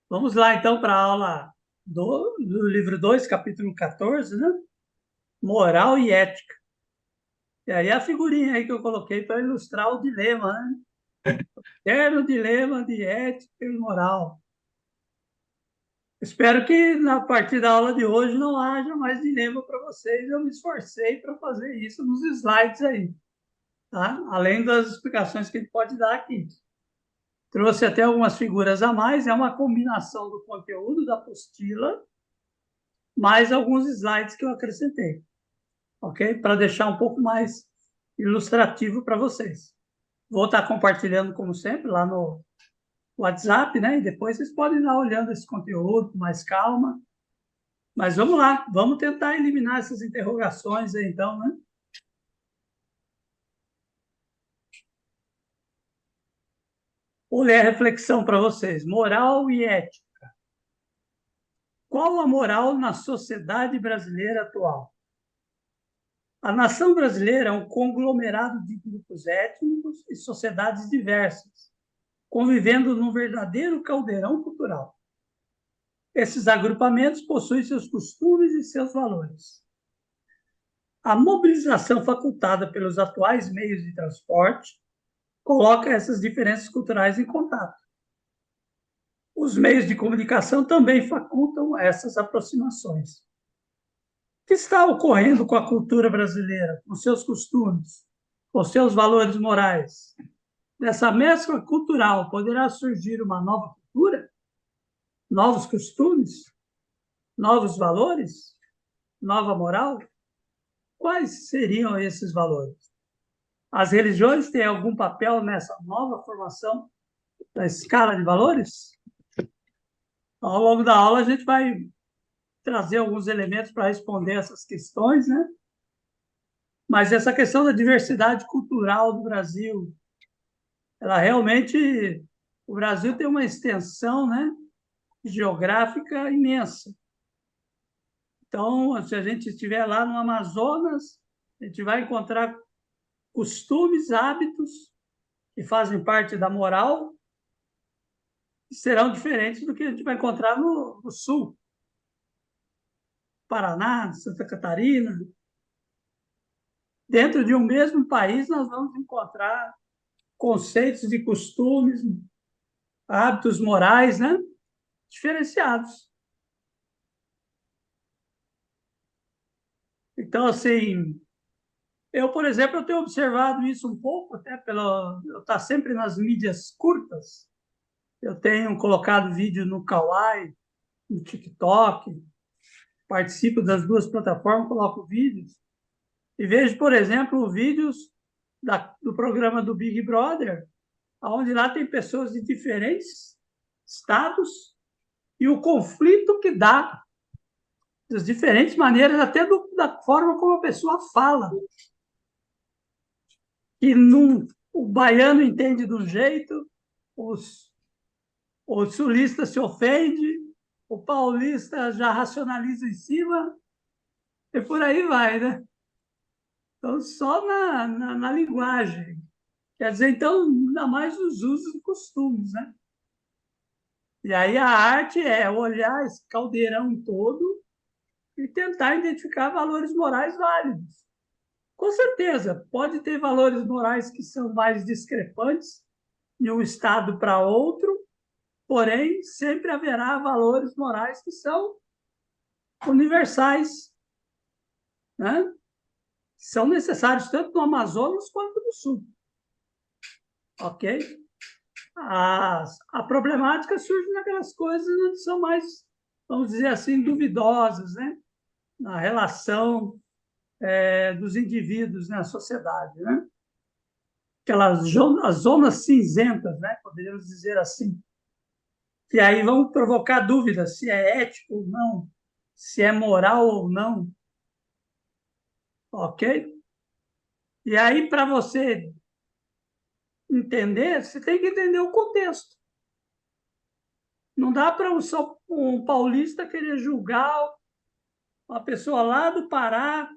Vamos lá, então, para a aula do livro 2, capítulo 14, né? Moral e ética. E aí a figurinha aí que eu coloquei para ilustrar o dilema, né? Eterno dilema de ética e moral. Espero que na partir da aula de hoje não haja mais dilema para vocês. Eu me esforcei para fazer isso nos slides aí, tá? Além das explicações que ele pode dar aqui. Trouxe até algumas figuras a mais, é uma combinação do conteúdo da apostila, mais alguns slides que eu acrescentei. Ok? Para deixar um pouco mais ilustrativo para vocês. Vou estar compartilhando, como sempre, lá no WhatsApp, né? E depois vocês podem ir lá olhando esse conteúdo com mais calma. Mas vamos lá, vamos tentar eliminar essas interrogações aí, então, né? Vou ler a reflexão para vocês. Moral e ética. Qual a moral na sociedade brasileira atual? A nação brasileira é um conglomerado de grupos étnicos e sociedades diversas, convivendo num verdadeiro caldeirão cultural. Esses agrupamentos possuem seus costumes e seus valores. A mobilização facultada pelos atuais meios de transporte coloca essas diferenças culturais em contato. Os meios de comunicação também facultam essas aproximações. O que está ocorrendo com a cultura brasileira, com seus costumes, com seus valores morais? Dessa mescla cultural poderá surgir uma nova cultura, novos costumes, novos valores, nova moral? Quais seriam esses valores? As religiões têm algum papel nessa nova formação da escala de valores? Ao longo da aula, a gente vai trazer alguns elementos para responder essas questões, né? Mas essa questão da diversidade cultural do Brasil, ela realmente, o Brasil tem uma extensão, né, geográfica imensa. Então, se a gente estiver lá no Amazonas, a gente vai encontrar costumes, hábitos que fazem parte da moral que serão diferentes do que a gente vai encontrar no Sul, Paraná, Santa Catarina. Dentro de um mesmo país, nós vamos encontrar conceitos de costumes, hábitos morais, né, diferenciados. Então, assim, eu, por exemplo, eu tenho observado isso um pouco, até pelo eu estar sempre nas mídias curtas. Eu tenho colocado vídeo no Kawaii, no TikTok, participo das duas plataformas, coloco vídeos e vejo, por exemplo, vídeos do programa do Big Brother, onde lá tem pessoas de diferentes estados e o conflito que dá das diferentes maneiras, até da forma como a pessoa fala. Que o baiano entende de um jeito, os, o sulista se ofende, o paulista já racionaliza em cima, e por aí vai, né? Então, só na linguagem. Quer dizer, então, ainda mais os usos e costumes, né? E aí a arte é olhar esse caldeirão todo e tentar identificar valores morais válidos. Com certeza, pode ter valores morais que são mais discrepantes de um estado para outro, porém, sempre haverá valores morais que são universais, né? São necessários tanto no Amazonas quanto no Sul, ok? A problemática surge naquelas coisas onde são mais, vamos dizer assim, duvidosas, né? Na relação dos indivíduos na sociedade, né? Aquelas as zonas cinzentas, né? Poderíamos dizer assim. E aí vão provocar dúvidas se é ético ou não, se é moral ou não, ok? E aí, para você entender, você tem que entender o contexto. Não dá para um paulista querer julgar uma pessoa lá do Pará,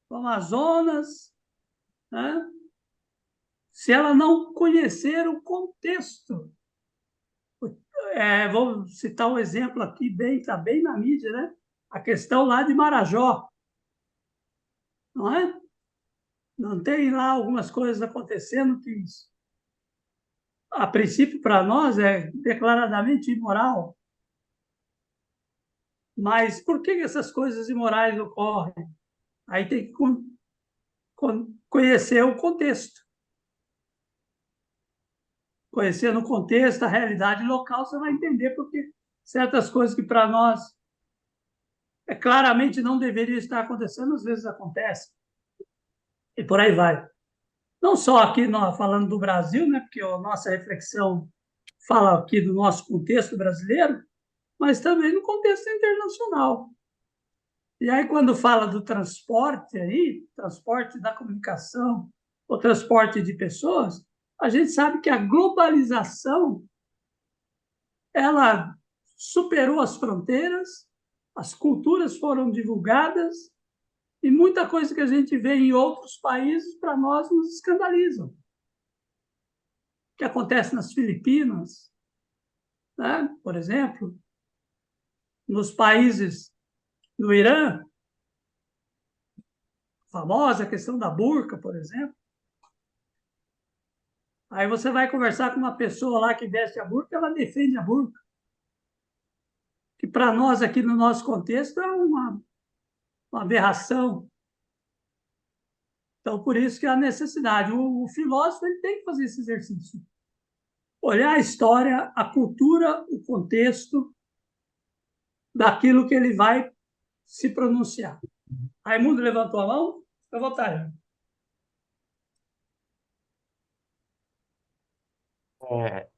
do Amazonas, né? Se ela não conhecer o contexto. vou citar um exemplo aqui, está bem na mídia, né? A questão lá de Marajó, não é? Não tem lá algumas coisas acontecendo que, a princípio, para nós é declaradamente imoral. Mas por que essas coisas imorais ocorrem? Aí tem que conhecer o contexto. Conhecendo o contexto, a realidade local, você vai entender porque certas coisas que para nós claramente não deveriam estar acontecendo, às vezes acontecem. E por aí vai. Não só aqui nós falando do Brasil, né, porque a nossa reflexão fala aqui do nosso contexto brasileiro, mas também no contexto internacional. E aí, quando fala do transporte aí, transporte da comunicação, o transporte de pessoas, a gente sabe que a globalização ela superou as fronteiras, as culturas foram divulgadas e muita coisa que a gente vê em outros países para nós nos escandalizam. O que acontece nas Filipinas, né? Por exemplo, nos países do Irã, famosa questão da burca, por exemplo. Aí você vai conversar com uma pessoa lá que veste a burca, ela defende a burca. Que para nós aqui no nosso contexto é uma aberração. Então, por isso que há necessidade. O filósofo ele tem que fazer esse exercício. Olhar a história, a cultura, o contexto daquilo que ele vai se pronunciar. Raimundo levantou a mão? Fica à vontade. É,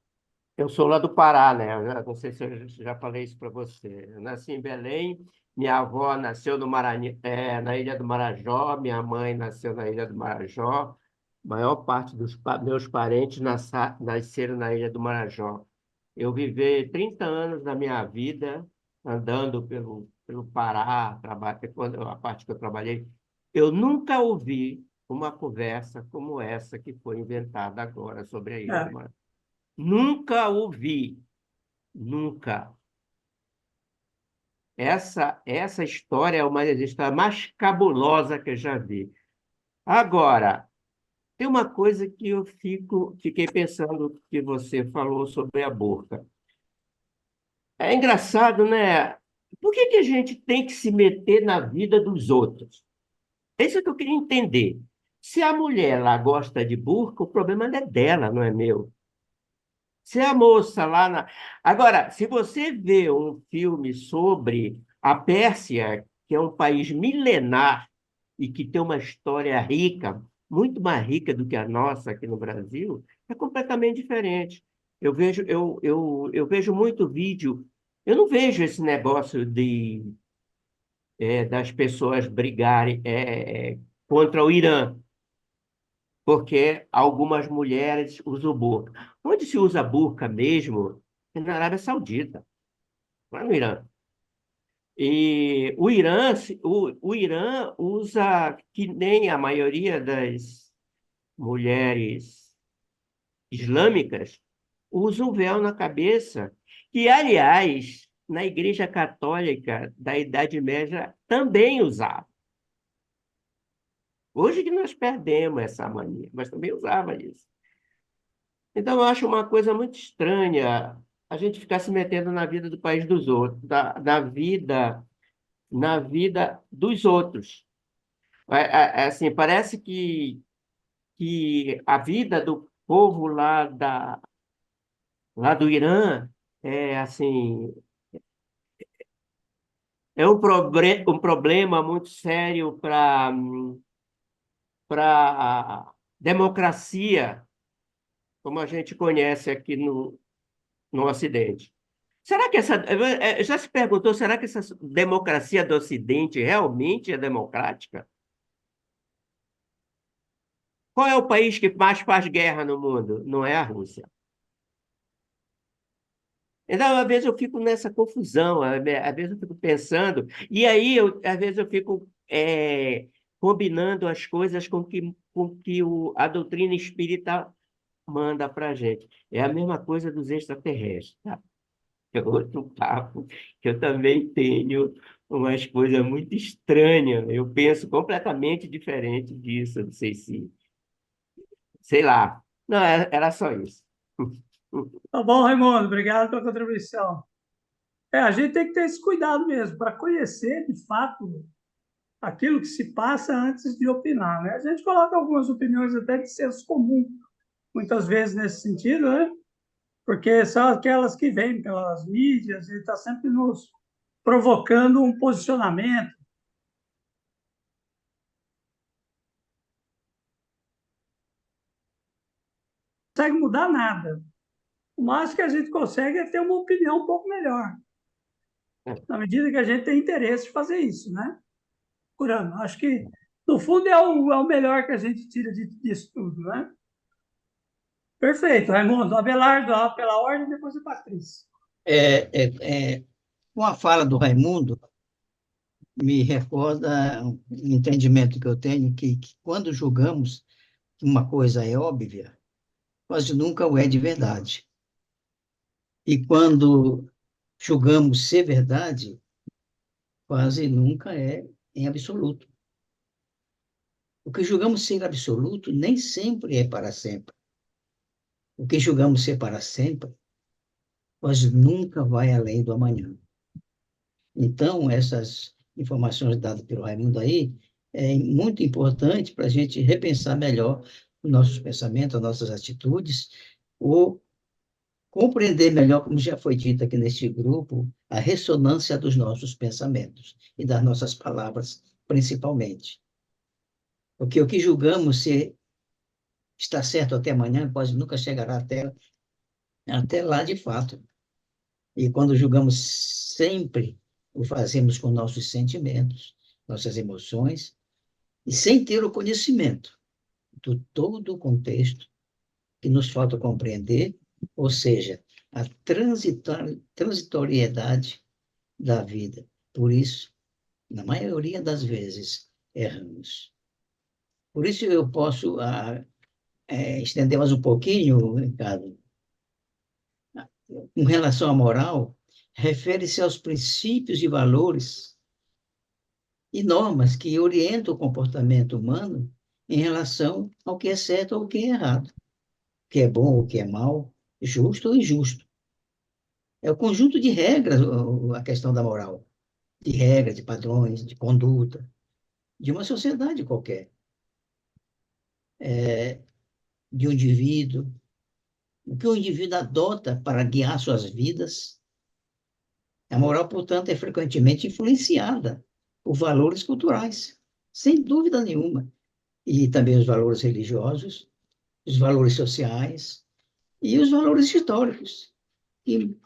eu sou lá do Pará, né? Não sei se eu já falei isso para você. Eu nasci em Belém, minha avó nasceu no Maranhão, na Ilha do Marajó, minha mãe nasceu na Ilha do Marajó. A maior parte dos meus parentes nasceram na Ilha do Marajó. Eu vivi 30 anos da minha vida andando pelo Pará, quando a parte que eu trabalhei. Eu nunca ouvi uma conversa como essa que foi inventada agora sobre a Ilha do É, Marajó. Nunca ouvi, nunca. Essa história é uma das histórias mais cabulosas que eu já vi. Agora, tem uma coisa que fiquei pensando que você falou sobre a burca. É engraçado, né? Por que que a gente tem que se meter na vida dos outros? Isso é que eu queria entender. Se a mulher lá gosta de burca, o problema é dela, não é meu. Se a moça lá na... Agora, se você vê um filme sobre a Pérsia, que é um país milenar e que tem uma história rica, muito mais rica do que a nossa aqui no Brasil, é completamente diferente. Eu vejo muito vídeo, eu não vejo esse negócio das pessoas brigarem contra o Irã, porque algumas mulheres usam burca. Onde se usa burca mesmo é na Arábia Saudita, lá no Irã. E o Irã usa, que nem a maioria das mulheres islâmicas, usa um véu na cabeça, que, aliás, na Igreja Católica da Idade Média também usava. Hoje que nós perdemos essa mania, mas também usava isso. Então, eu acho uma coisa muito estranha a gente ficar se metendo na vida do país dos outros, na vida dos outros. Assim, parece que a vida do povo lá do Irã é assim, é um problema muito sério para democracia, como a gente conhece aqui no Ocidente. Será que já se perguntou, será que essa democracia do Ocidente realmente é democrática? Qual é o país que mais faz guerra no mundo? Não é a Rússia. Então, às vezes eu fico nessa confusão, às vezes eu fico pensando, e aí, às vezes eu fico combinando as coisas com que a doutrina espírita manda para a gente. É a mesma coisa dos extraterrestres, tá? é outro papo, que eu também tenho umas coisas muito estranhas. Eu penso completamente diferente disso. Não sei se, sei lá. Não, era só isso. Tá bom, Raimundo, obrigado pela contribuição. A gente tem que ter esse cuidado mesmo, para conhecer, de fato, aquilo que se passa antes de opinar, né? A gente coloca algumas opiniões até de senso comum, muitas vezes nesse sentido, né? Porque são aquelas que vêm pelas mídias e está sempre nos provocando um posicionamento. Não consegue mudar nada. O máximo que a gente consegue é ter uma opinião um pouco melhor, na medida que a gente tem interesse de fazer isso, né? Curando. Acho que, no fundo, é o melhor que a gente tira disso tudo, né? Perfeito, Raimundo. Abelardo, pela ordem, depois a Patrícia. Com a fala do Raimundo, me recorda um entendimento que eu tenho que quando julgamos que uma coisa é óbvia, quase nunca o é de verdade. E quando julgamos ser verdade, quase nunca é em absoluto. O que julgamos ser absoluto nem sempre é para sempre. O que julgamos ser para sempre, quase nunca vai além do amanhã. Então, essas informações dadas pelo Raimundo aí, é muito importante para a gente repensar melhor os nossos pensamentos, as nossas atitudes, ou compreender melhor, como já foi dito aqui neste grupo, a ressonância dos nossos pensamentos e das nossas palavras, principalmente. Porque o que julgamos ser está certo até amanhã, quase nunca chegará até lá de fato. E quando julgamos sempre, o fazemos com nossos sentimentos, nossas emoções, e sem ter o conhecimento do todo o contexto que nos falta compreender, ou seja, a transitoriedade da vida. Por isso, na maioria das vezes, erramos. Por isso eu posso estender mais um pouquinho, Ricardo, com relação à moral, refere-se aos princípios e valores e normas que orientam o comportamento humano em relação ao que é certo ou o que é errado, o que é bom ou o que é mal, justo ou injusto. É o conjunto de regras, a questão da moral, de regras, de padrões, de conduta, de uma sociedade qualquer, de um indivíduo, o que o indivíduo adota para guiar suas vidas. A moral, portanto, é frequentemente influenciada por valores culturais, sem dúvida nenhuma, e também os valores religiosos, os valores sociais e os valores históricos, que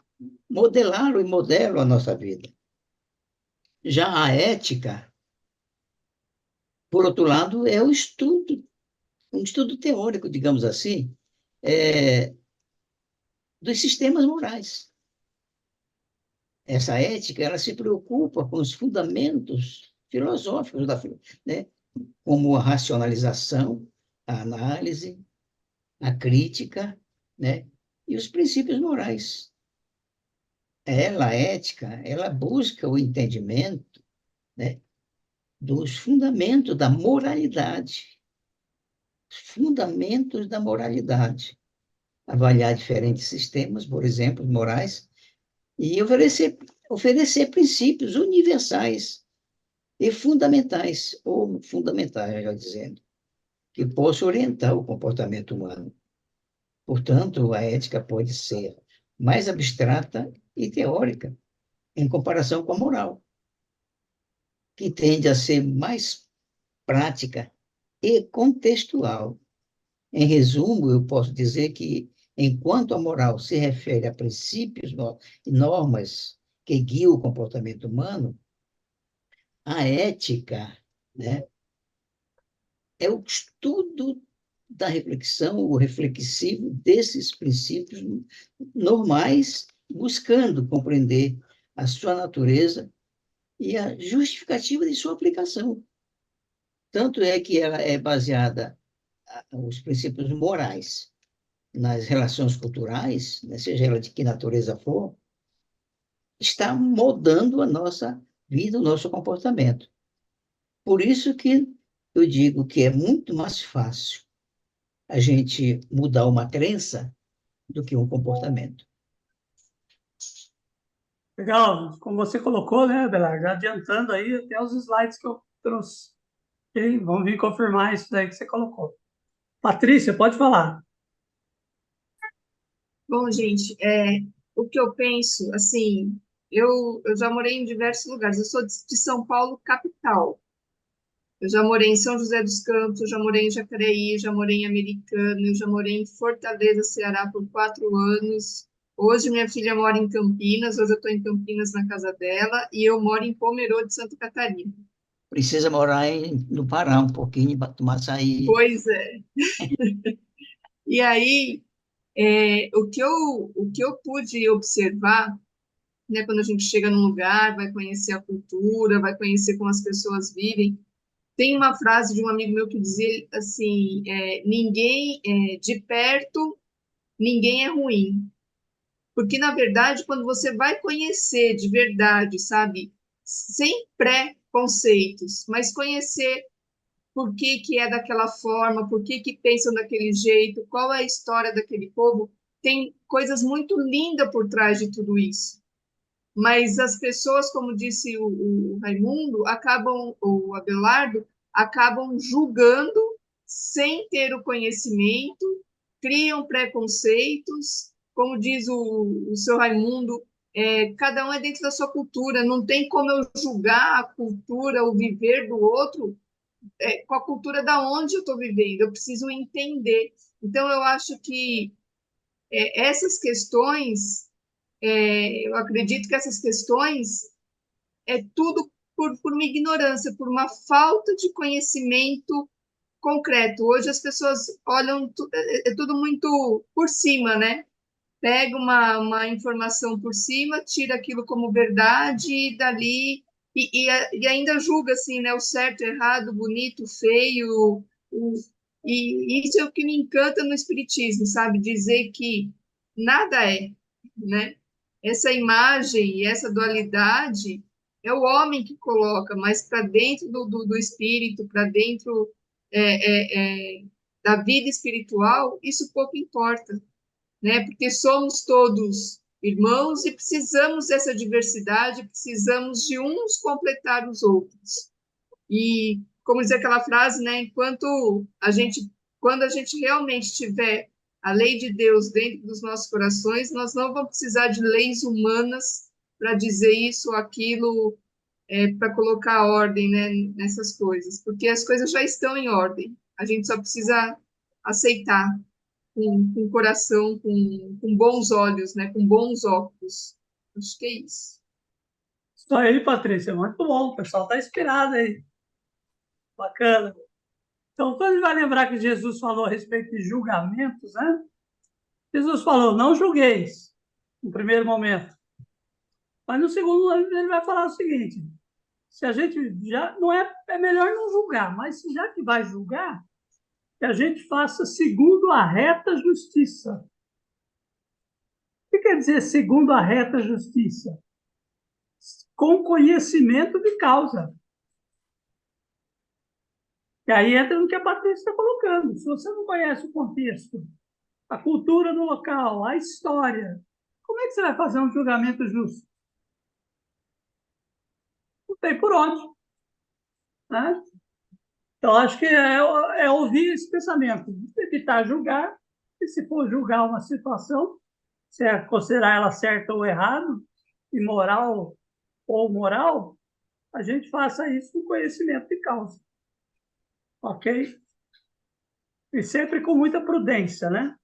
modelaram e modelam a nossa vida. Já a ética, por outro lado, é o estudo, um estudo teórico, digamos assim, dos sistemas morais. Essa ética, ela se preocupa com os fundamentos filosóficos né? Como a racionalização, a análise, a crítica, né? E os princípios morais. A ética, ela busca o entendimento, né, dos fundamentos da moralidade, fundamentos da moralidade. Avaliar diferentes sistemas, por exemplo, morais, e oferecer princípios universais e fundamentais, ou fundamentais, melhor dizendo, que possam orientar o comportamento humano. Portanto, a ética pode ser mais abstrata e teórica em comparação com a moral, que tende a ser mais prática e contextual. Em resumo, eu posso dizer que, enquanto a moral se refere a princípios e normas que guiam o comportamento humano, a ética, né, é o estudo da reflexão, o reflexivo desses princípios normais, buscando compreender a sua natureza e a justificativa de sua aplicação. Tanto é que ela é baseada, os princípios morais, nas relações culturais, né, seja ela de que natureza for, está moldando a nossa vida, o nosso comportamento. Por isso que eu digo que é muito mais fácil a gente mudar uma crença do que um comportamento. Legal, como você colocou, né, Belar? Já adiantando aí até os slides que eu trouxe. Ok? Vamos vir confirmar isso daí que você colocou. Patrícia, pode falar. Bom, gente, o que eu penso, assim, eu já morei em diversos lugares. Eu sou de São Paulo, capital. Eu já morei em São José dos Campos, eu já morei em Jacareí, eu já morei em Americana, eu já morei em Fortaleza, Ceará, por 4 anos. Hoje minha filha mora em Campinas, hoje eu estou em Campinas na casa dela, e eu moro em Pomerode, Santa Catarina. Precisa morar no Pará um pouquinho para tomar açaí. Pois é. E aí, o que eu pude observar, né, quando a gente chega num lugar, vai conhecer a cultura, vai conhecer como as pessoas vivem. Tem uma frase de um amigo meu que dizia assim: de perto, ninguém é ruim. Porque, na verdade, quando você vai conhecer de verdade, sabe, sem pré-conceitos, mas conhecer por que que é daquela forma, por que que pensam daquele jeito, qual é a história daquele povo, tem coisas muito lindas por trás de tudo isso. Mas as pessoas, como disse o Raimundo, o Abelardo, acabam julgando sem ter o conhecimento, criam preconceitos, como diz o seu Raimundo, cada um é dentro da sua cultura, não tem como eu julgar a cultura, o viver do outro, com a cultura da onde eu estou vivendo, eu preciso entender. Então, eu acho que essas questões, eu acredito que essas questões é tudo por uma ignorância, por uma falta de conhecimento concreto. Hoje as pessoas olham, é tudo muito por cima, né? Pega uma informação por cima, tira aquilo como verdade e dali e ainda julga assim, né? O certo, errado, bonito, feio. E isso é o que me encanta no espiritismo, sabe? Dizer que nada é, né? Essa imagem e essa dualidade é o homem que coloca, mas para dentro do espírito, para dentro da vida espiritual, isso pouco importa, né? Porque somos todos irmãos e precisamos dessa diversidade, precisamos de uns completar os outros. E, como diz aquela frase, né? Quando a gente realmente tiver a lei de Deus dentro dos nossos corações, nós não vamos precisar de leis humanas para dizer isso ou aquilo, para colocar ordem, né, nessas coisas, porque as coisas já estão em ordem. A gente só precisa aceitar com o coração, com bons olhos, né, com bons óculos. Acho que é isso. Isso aí, Patrícia, muito bom. O pessoal está inspirado aí. Bacana. Então, quando a gente vai lembrar que Jesus falou a respeito de julgamentos, né? Jesus falou, não julgueis, no primeiro momento. Mas no segundo, ele vai falar o seguinte: se a gente já não é melhor não julgar, mas se já que vai julgar, que a gente faça segundo a reta justiça. O que quer dizer segundo a reta justiça? Com conhecimento de causa. E aí entra no que a Patrícia está colocando. Se você não conhece o contexto, a cultura do local, a história, como é que você vai fazer um julgamento justo? Não tem por onde. Né? Então, acho que é ouvir esse pensamento, evitar julgar, e se for julgar uma situação, se é considerar ela certa ou errada, imoral ou moral, a gente faça isso com conhecimento de causa. Ok? E sempre com muita prudência, né?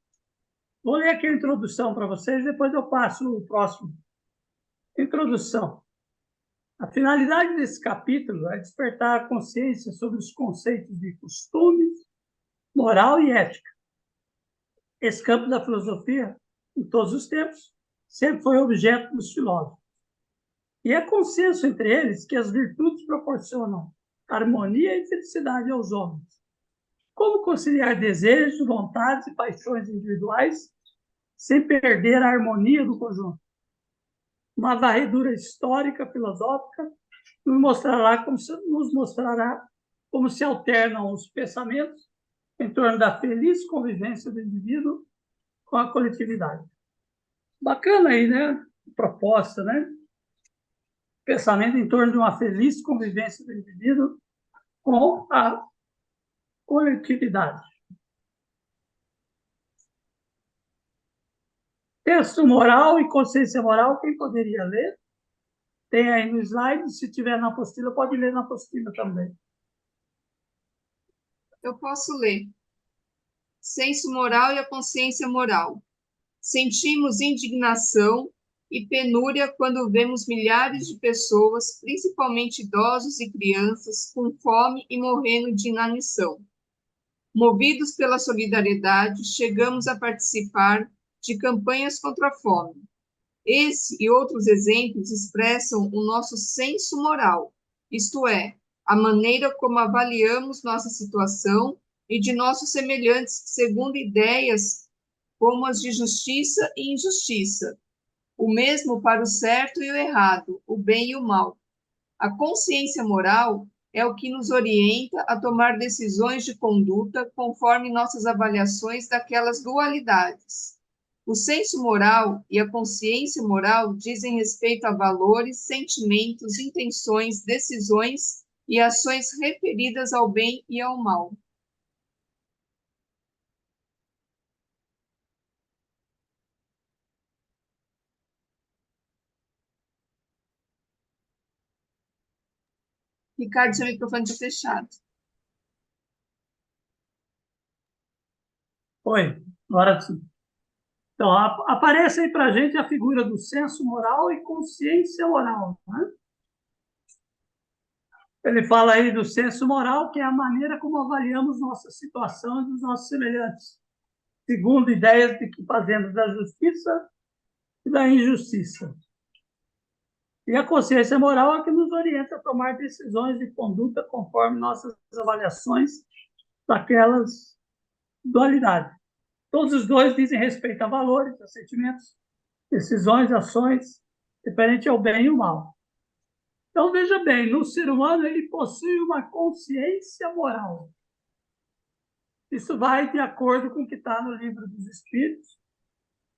Vou ler aqui a introdução para vocês, depois eu passo o próximo. Introdução. A finalidade desse capítulo é despertar a consciência sobre os conceitos de costumes, moral e ética. Esse campo da filosofia, em todos os tempos, sempre foi objeto dos filósofos. E é consenso entre eles que as virtudes proporcionam harmonia e felicidade aos homens. Como conciliar desejos, vontades e paixões individuais sem perder a harmonia do conjunto? uma varredura histórica, filosófica, nos mostrará como se alternam os pensamentos em torno da feliz convivência do indivíduo com a coletividade. Bacana aí, né? Proposta, né? Pensamento em torno de uma feliz convivência do indivíduo com a coletividade. Texto moral e consciência moral, quem poderia ler? Tem aí no slide, se tiver na apostila, pode ler na apostila também. Eu posso ler. Senso moral e a consciência moral. Sentimos indignação e penúria quando vemos milhares de pessoas, principalmente idosos e crianças, com fome e morrendo de inanição. Movidos pela solidariedade, chegamos a participar de campanhas contra a fome. Esse e outros exemplos expressam o nosso senso moral, isto é, a maneira como avaliamos nossa situação e de nossos semelhantes segundo ideias como as de justiça e injustiça, o mesmo para o certo e o errado, o bem e o mal. A consciência moral é o que nos orienta a tomar decisões de conduta conforme nossas avaliações daquelas dualidades. O senso moral e a consciência moral dizem respeito a valores, sentimentos, intenções, decisões e ações referidas ao bem e ao mal. Ricardo, seu microfone está fechado. Oi, agora sim. Então, aparece aí para a gente a figura do senso moral e consciência moral, né? Ele fala aí do senso moral, que é a maneira como avaliamos nossa situação e dos nossos semelhantes, segundo ideias de que fazemos da justiça e da injustiça. E a consciência moral é que nos orienta a tomar decisões de conduta conforme nossas avaliações daquelas dualidades. Todos os dois dizem respeito a valores, a sentimentos, decisões, ações, referente ao bem e ao mal. Então, veja bem, no ser humano ele possui uma consciência moral. Isso vai de acordo com o que está no Livro dos Espíritos,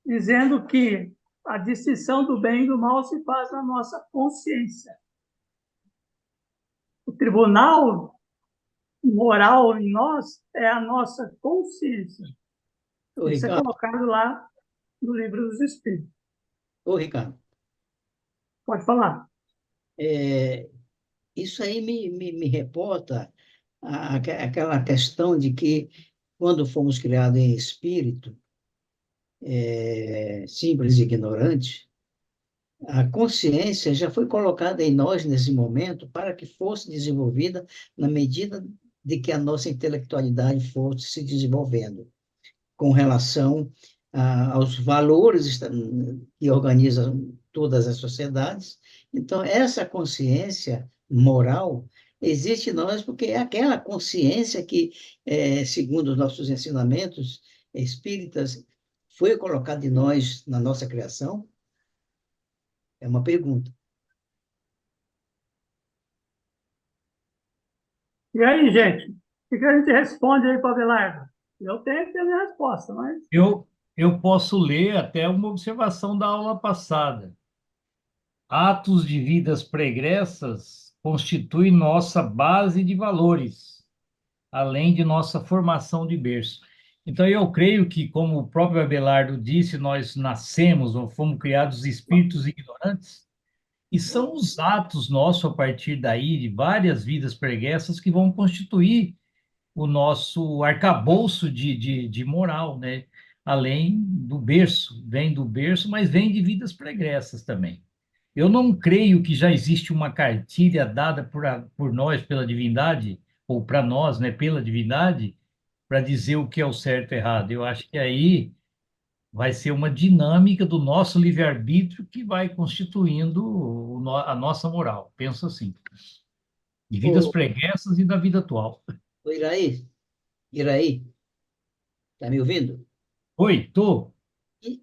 dizendo que a distinção do bem e do mal se faz na nossa consciência. O tribunal moral em nós é a nossa consciência. Ô, Isso é Ricardo, colocado lá no Livro dos Espíritos. ô, Ricardo, Pode falar. isso aí me reporta aquela questão de que, quando fomos criados em espírito, simples e ignorante, a consciência já foi colocada em nós nesse momento para que fosse desenvolvida na medida de que a nossa intelectualidade fosse se desenvolvendo, com relação aos valores que organizam todas as sociedades. Então, essa consciência moral existe em nós porque é aquela consciência que, segundo os nossos ensinamentos espíritas, foi colocada em nós na nossa criação. É uma pergunta. E aí, gente, o que a gente responde aí para o Abelardo? Eu tenho que ter a minha resposta, mas Eu posso ler até uma observação da aula passada. Atos de vidas pregressas constituem nossa base de valores, além de nossa formação de berço. Então, eu creio que, como o próprio Abelardo disse, nós nascemos ou fomos criados espíritos ignorantes, e são os atos nossos, a partir daí, de várias vidas pregressas, que vão constituir o nosso arcabouço de moral, né? Além do berço, vem do berço, mas vem de vidas pregressas também. Eu não creio que já existe uma cartilha dada por nós pela divindade, ou para nós, né, pela divindade, para dizer o que é o certo e errado. Eu acho que aí vai ser uma dinâmica do nosso livre-arbítrio que vai constituindo a nossa moral. Penso assim. De vidas Ô, pregressas e da vida atual. ô Iraí, tá me ouvindo? Oi, tô.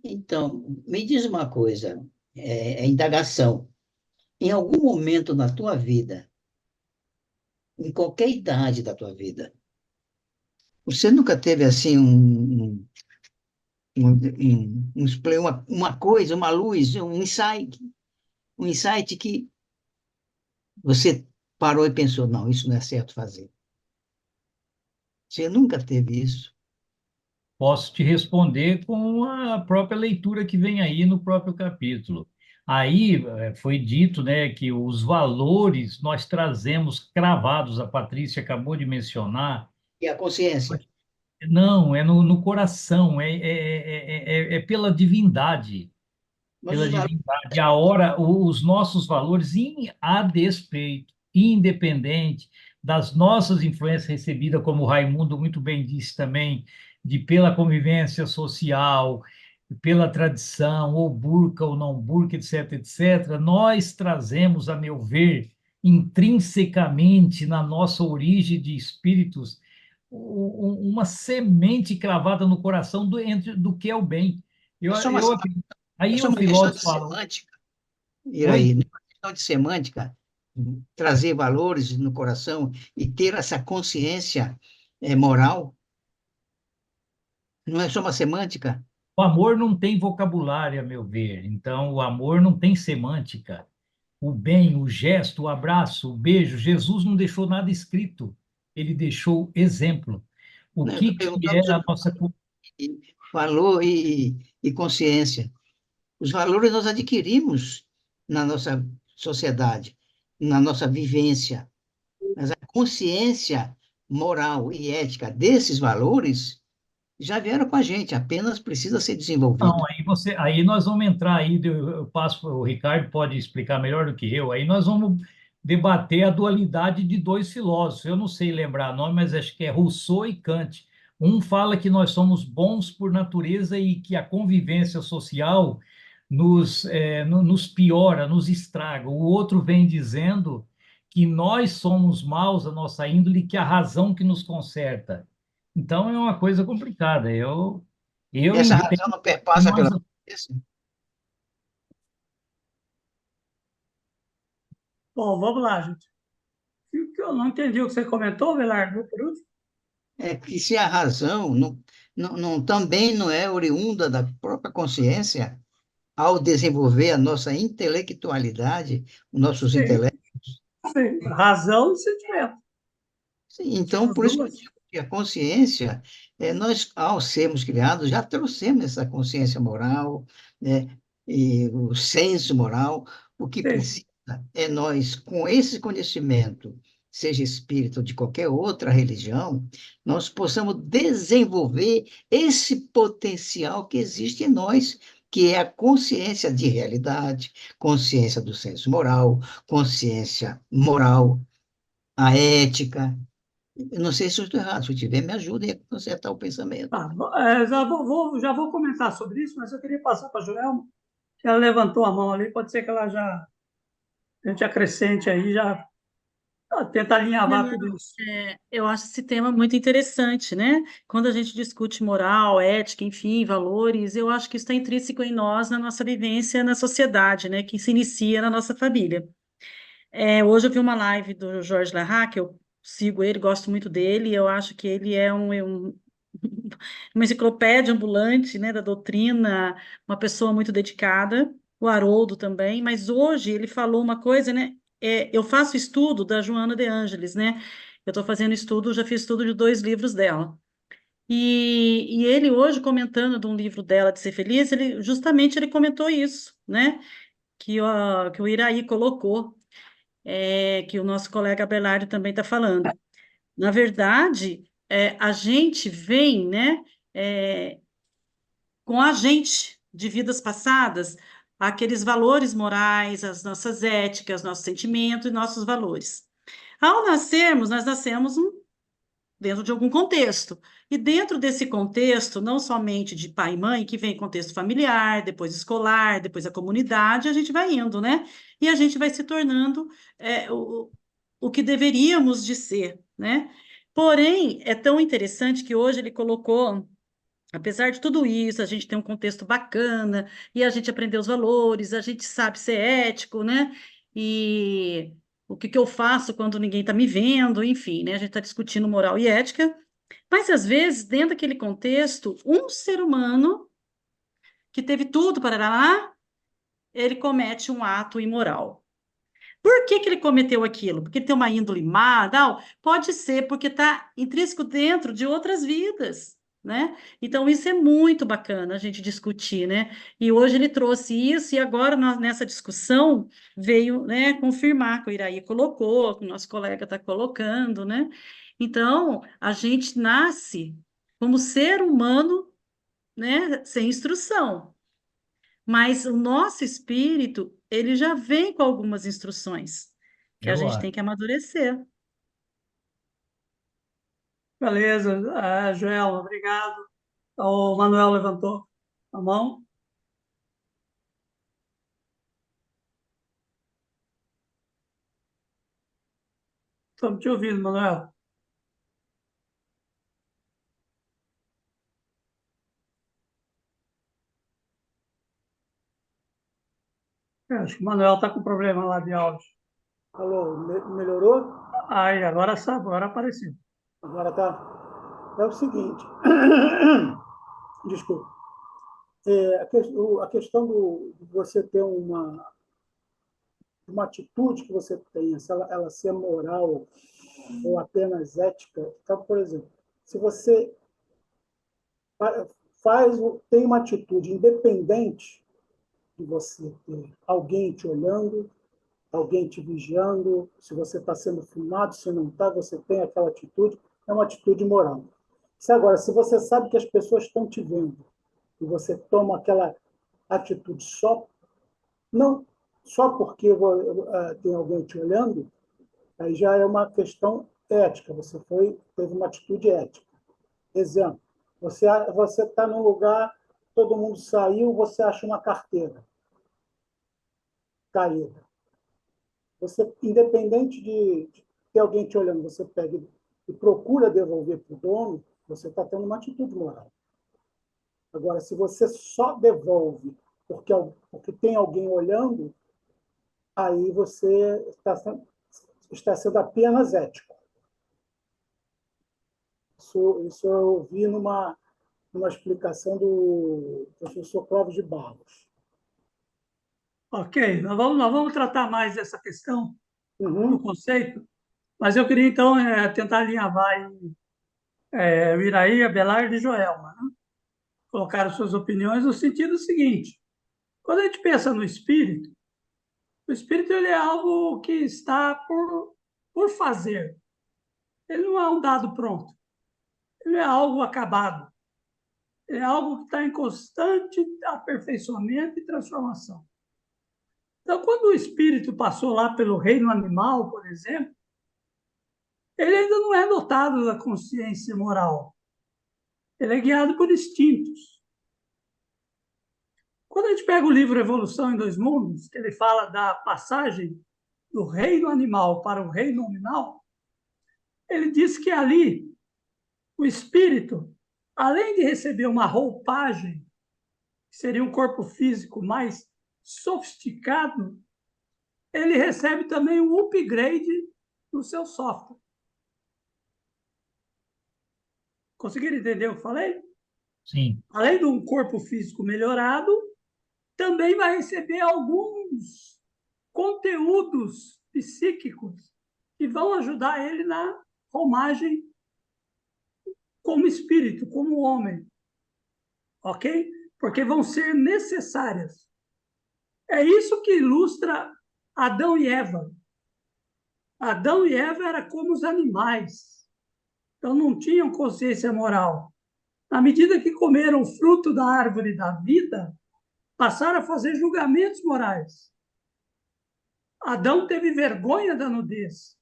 Então, me diz uma coisa. é indagação. Em algum momento na tua vida, em qualquer idade da tua vida, você nunca teve assim uma coisa, uma luz, um insight que você parou e pensou, não, isso não é certo fazer. Você nunca teve isso? Posso te responder com a própria leitura que vem aí no próprio capítulo. Aí foi dito, né, que os valores nós trazemos cravados, a Patrícia acabou de mencionar. E a consciência? Não, é no coração, é pela divindade, Mas pela os valores, divindade. A hora, os nossos valores, a despeito, independente das nossas influências recebidas, como o Raimundo muito bem disse também, de pela convivência social, pela tradição, ou burca ou não burca, etc., etc., nós trazemos, a meu ver, intrinsecamente na nossa origem de espíritos, uma semente cravada no coração do que é o bem. Eu, é só uma, eu, é aí só o uma questão de filósofo fala, semântica, oi? Iraí, não é uma questão de semântica, trazer valores no coração e ter essa consciência moral, não é só uma semântica? O amor não tem vocabulário, a meu ver. Então, o amor não tem semântica. O bem, o gesto, o abraço, o beijo, Jesus não deixou nada escrito. Ele deixou exemplo. O Né? Eu estou que perguntando é a sobre nossa... valor e consciência. Os valores nós adquirimos na nossa sociedade, na nossa vivência, mas a consciência moral e ética desses valores já vieram com a gente, apenas precisa ser Não, desenvolvida. aí nós vamos entrar aí, eu passo, o Ricardo pode explicar melhor do que eu, aí nós vamos debater a dualidade de dois filósofos, eu não sei lembrar o nome, mas acho que é Rousseau e Kant. Um fala que nós somos bons por natureza e que a convivência social nos piora, nos estraga. O outro vem dizendo que nós somos maus, a nossa índole, que a razão que nos conserta. Então é uma coisa complicada. Eu Essa razão entendo não perpassa nós, pela cabeça? Bom, vamos lá, gente. O que eu não entendi o que você comentou, Velardo, por último. É que se a razão também não é oriunda da própria consciência, ao desenvolver a nossa intelectualidade, os nossos Sim, intelectos. sim. Razão e sentimento. Sim, São então, as por isso que eu duas. digo que a consciência, nós, ao sermos criados, já trouxemos essa consciência moral, né, e o senso moral. O que Sim. precisa é nós, com esse conhecimento, seja espírita ou de qualquer outra religião, nós possamos desenvolver esse potencial que existe em nós, que é a consciência de realidade, consciência do senso moral, a ética. Eu não sei se eu estou errado. Se eu tiver, me ajudem a consertar o pensamento. Tá, já vou comentar sobre isso, mas eu queria passar para a Joelma, que ela levantou a mão ali, pode ser que ela já, a gente acrescente aí, já tenta alinhavar Não, tudo isso. eu acho esse tema muito interessante, né? Quando a gente discute moral, ética, enfim, valores, eu acho que isso está intrínseco em nós, na nossa vivência na sociedade, né? Que se inicia na nossa família. Hoje eu vi uma live do Jorge Larraque, eu sigo ele, gosto muito dele, eu acho que ele é uma enciclopédia ambulante, né, da doutrina, uma pessoa muito dedicada, o Haroldo também, mas hoje ele falou uma coisa, né, eu faço estudo da Joana de Ângeles, né, eu estou fazendo estudo, já fiz estudo de 2 livros dela, e ele hoje comentando de um livro dela, de Ser Feliz, ele comentou isso, né, que o Iraí colocou, que o nosso colega Abelardo também está falando. Na verdade, a gente vem, né, é, com a gente de vidas passadas, aqueles valores morais, as nossas éticas, nossos sentimentos e nossos valores. Ao nascermos, nós nascemos dentro de algum contexto. E dentro desse contexto, não somente de pai e mãe, que vem contexto familiar, depois escolar, depois a comunidade, a gente vai indo, né? E a gente vai se tornando o que deveríamos de ser, né? Porém, é tão interessante que hoje ele colocou Apesar de tudo isso, a gente tem um contexto bacana e a gente aprendeu os valores, a gente sabe ser ético, né? E o que que eu faço quando ninguém está me vendo, enfim, né? A gente está discutindo moral e ética, mas às vezes, dentro daquele contexto, um ser humano que teve tudo para lá, ele comete um ato imoral. Por que que ele cometeu aquilo? Porque tem uma índole má? Não, pode ser porque está intrínseco dentro de outras vidas, né? Então, isso é muito bacana a gente discutir, né? E hoje ele trouxe isso, e agora nessa discussão veio, né, confirmar que o Iraí colocou, que o nosso colega está colocando, né? Então, a gente nasce como ser humano, né, sem instrução. Mas o nosso espírito, ele já vem com algumas instruções que a Eu gente acho. tem que amadurecer. Beleza, Joelma, obrigado. O Manuel levantou a mão. Estamos te ouvindo, Manuel. Acho que o Manuel está com problema lá de áudio. Alô, melhorou? Aí, agora sabe, agora apareceu. Agora tá. É o seguinte, desculpa. A questão de você ter uma atitude que você tenha, se ela ser moral ou apenas ética. Então, por exemplo, se você tem uma atitude independente de você ter alguém te olhando, alguém te vigiando, se você está sendo filmado, se não está, você tem aquela atitude, é uma atitude moral. Agora, se você sabe que as pessoas estão te vendo e você toma aquela atitude não só porque tem alguém te olhando, aí já é uma questão ética, teve uma atitude ética. Exemplo, você está num lugar, todo mundo saiu, você acha uma carteira caída. Você, independente de ter alguém te olhando, você pega e procura devolver para o dono, você está tendo uma atitude moral. Agora, se você só devolve porque tem alguém olhando, aí você está sendo apenas ético. Isso eu ouvi numa explicação do professor Clóvis de Barros. Ok, nós vamos tratar mais dessa questão do Uhum. conceito, mas eu queria, então, tentar alinhavar o Iraí, Abelardo e Joelma, né? Colocaram suas opiniões no sentido seguinte: quando a gente pensa no espírito, o espírito ele é algo que está por fazer. Ele não é um dado pronto. Ele é algo acabado. Ele é algo que está em constante aperfeiçoamento e transformação. Então, quando o espírito passou lá pelo reino animal, por exemplo, ele ainda não é dotado da consciência moral. Ele é guiado por instintos. Quando a gente pega o livro Evolução em Dois Mundos, que ele fala da passagem do reino animal para o reino nominal, ele diz que ali o espírito, além de receber uma roupagem, que seria um corpo físico mais sofisticado, ele recebe também um upgrade no seu software. Conseguiram entender o que eu falei? Sim. Além de um corpo físico melhorado, também vai receber alguns conteúdos psíquicos que vão ajudar ele na romagem como espírito, como homem. Ok? Porque vão ser necessárias. É isso que ilustra Adão e Eva. Adão e Eva eram como os animais. Então não tinham consciência moral. Na medida que comeram o fruto da árvore da vida, passaram a fazer julgamentos morais. Adão teve vergonha da nudez.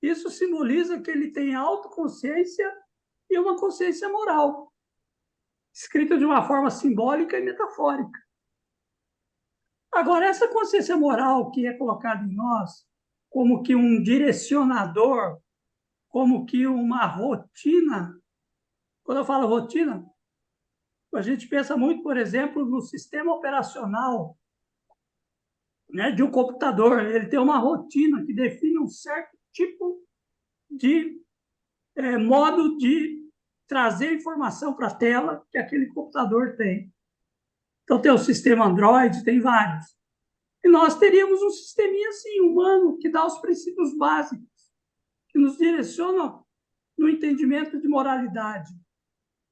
Isso simboliza que ele tem autoconsciência e uma consciência moral, escrita de uma forma simbólica e metafórica. Agora, essa consciência moral que é colocada em nós como que um direcionador, como que uma rotina, quando eu falo rotina, A gente pensa muito, por exemplo, no sistema operacional, né, de um computador. Ele tem uma rotina que define um certo tipo de modo de trazer informação para a tela que aquele computador tem. Então, tem o sistema Android, tem vários. E nós teríamos um sisteminha assim, humano, que dá os princípios básicos, que nos direciona no entendimento de moralidade,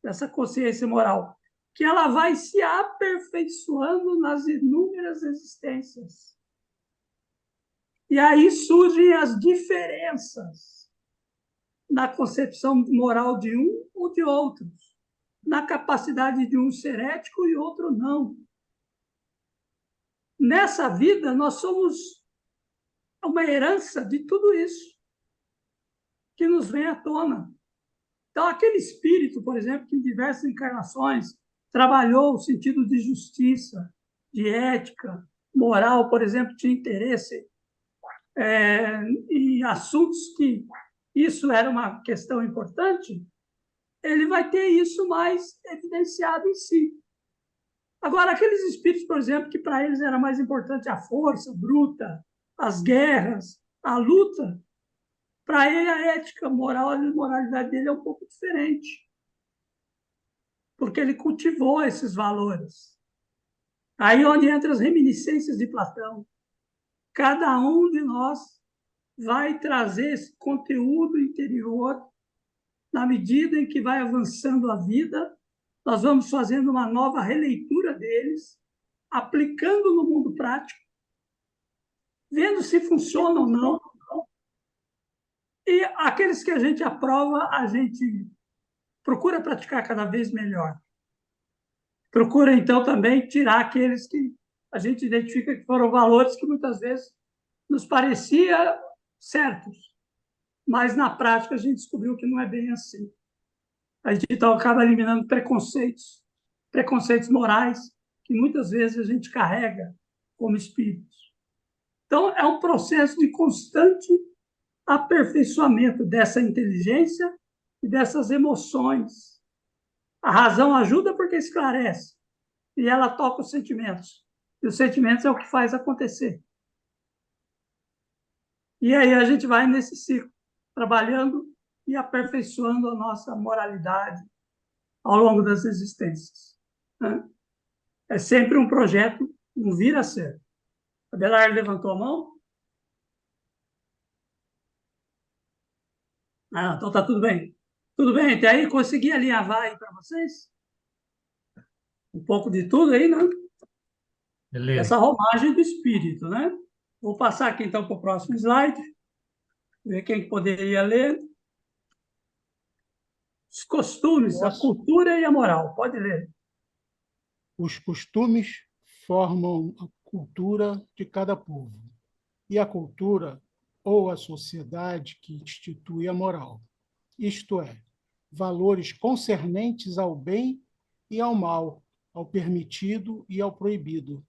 dessa consciência moral, que ela vai se aperfeiçoando nas inúmeras existências. E aí surgem as diferenças na concepção moral de um ou de outros, na capacidade de um ser ético e outro não. Nessa vida, nós somos uma herança de tudo isso que nos vem à tona. Então, aquele espírito, por exemplo, que em diversas encarnações trabalhou o sentido de justiça, de ética, moral, por exemplo, tinha interesse em assuntos que isso era uma questão importante, ele vai ter isso mais evidenciado em si. Agora, aqueles espíritos, por exemplo, que para eles era mais importante a força bruta, as guerras, a luta, para ele a ética, moral, a moralidade dele é um pouco diferente, porque ele cultivou esses valores. Aí onde entram as reminiscências de Platão. Cada um de nós vai trazer esse conteúdo interior na medida em que vai avançando a vida, nós vamos fazendo uma nova releitura deles, aplicando no mundo prático, vendo se funciona ou não. E aqueles que a gente aprova, a gente procura praticar cada vez melhor. Procura, então, também tirar aqueles que a gente identifica que foram valores que muitas vezes nos parecia certos, mas na prática a gente descobriu que não é bem assim. A gente então acaba eliminando preconceitos morais, que muitas vezes a gente carrega como espíritos. Então, é um processo de constante aperfeiçoamento dessa inteligência e dessas emoções. A razão ajuda porque esclarece, e ela toca os sentimentos. E os sentimentos é o que faz acontecer. E aí a gente vai nesse ciclo, trabalhando e aperfeiçoando a nossa moralidade ao longo das existências. Né? É sempre um projeto, um vir a ser. A Belar levantou a mão? Ah, então tá tudo bem. Tudo bem, até aí consegui alinhavar aí para vocês? Um pouco de tudo aí, né? Beleza. Essa romagem do espírito, né? Vou passar aqui então para o próximo slide, ver quem poderia ler. Os costumes, a cultura e a moral. Pode ler. Os costumes formam a cultura de cada povo, e a cultura ou a sociedade que institui a moral, isto é, valores concernentes ao bem e ao mal, ao permitido e ao proibido,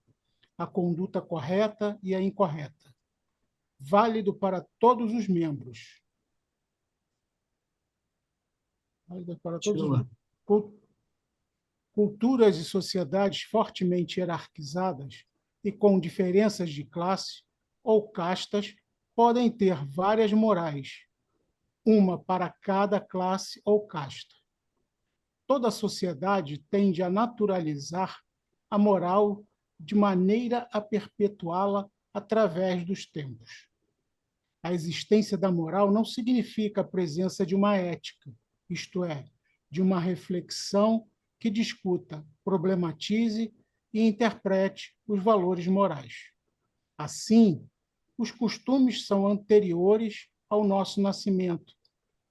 a conduta correta e a incorreta, válido para todos os membros. Válido para todos os membros. Culturas e sociedades fortemente hierarquizadas e com diferenças de classe ou castas podem ter várias morais, uma para cada classe ou casta. Toda sociedade tende a naturalizar a moral de maneira a perpetuá-la através dos tempos. A existência da moral não significa a presença de uma ética, isto é, de uma reflexão que discuta, problematize e interprete os valores morais. Assim, os costumes são anteriores ao nosso nascimento,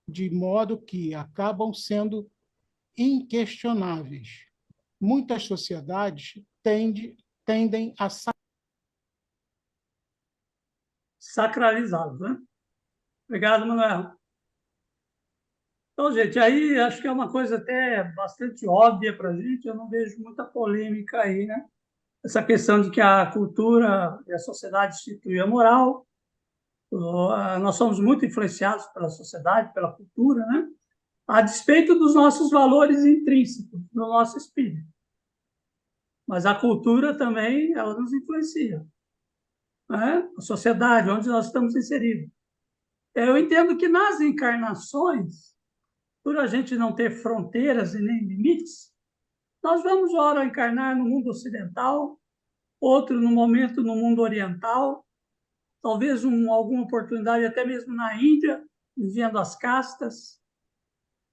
de modo que acabam sendo inquestionáveis. Muitas sociedades tendem a sacralizá-los, né? Obrigado, Manuel. Então, gente, aí acho que é uma coisa até bastante óbvia para a gente, eu não vejo muita polêmica aí, né? Essa questão de que a cultura e a sociedade instituem a moral, nós somos muito influenciados pela sociedade, pela cultura, né? a despeito dos nossos valores intrínsecos, do nosso espírito. Mas a cultura também, ela nos influencia, né? A sociedade onde nós estamos inseridos. Eu entendo que nas encarnações, por a gente não ter fronteiras e nem limites, nós vamos, ora, encarnar no mundo ocidental, outro no momento no mundo oriental, talvez alguma oportunidade até mesmo na Índia, vivendo as castas.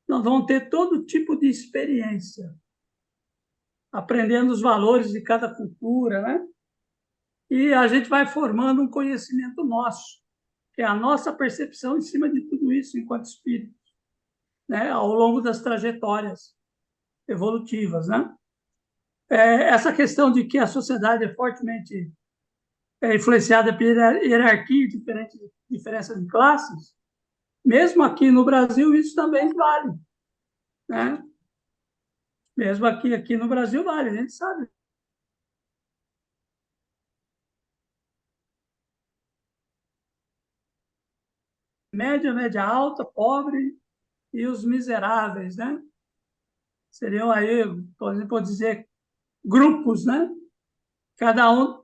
Nós vamos ter todo tipo de experiência, aprendendo os valores de cada cultura, né? E a gente vai formando um conhecimento nosso, que é a nossa percepção em cima de tudo isso enquanto espírito, né? Ao longo das trajetórias evolutivas, né? Essa questão de que a sociedade é fortemente influenciada pela hierarquia e diferença de classes, mesmo aqui no Brasil isso também vale, né? Mesmo aqui no Brasil vale, a gente sabe. Média, média alta, pobre e os miseráveis, né? Seriam aí, por exemplo, dizer, grupos, né? Cada um,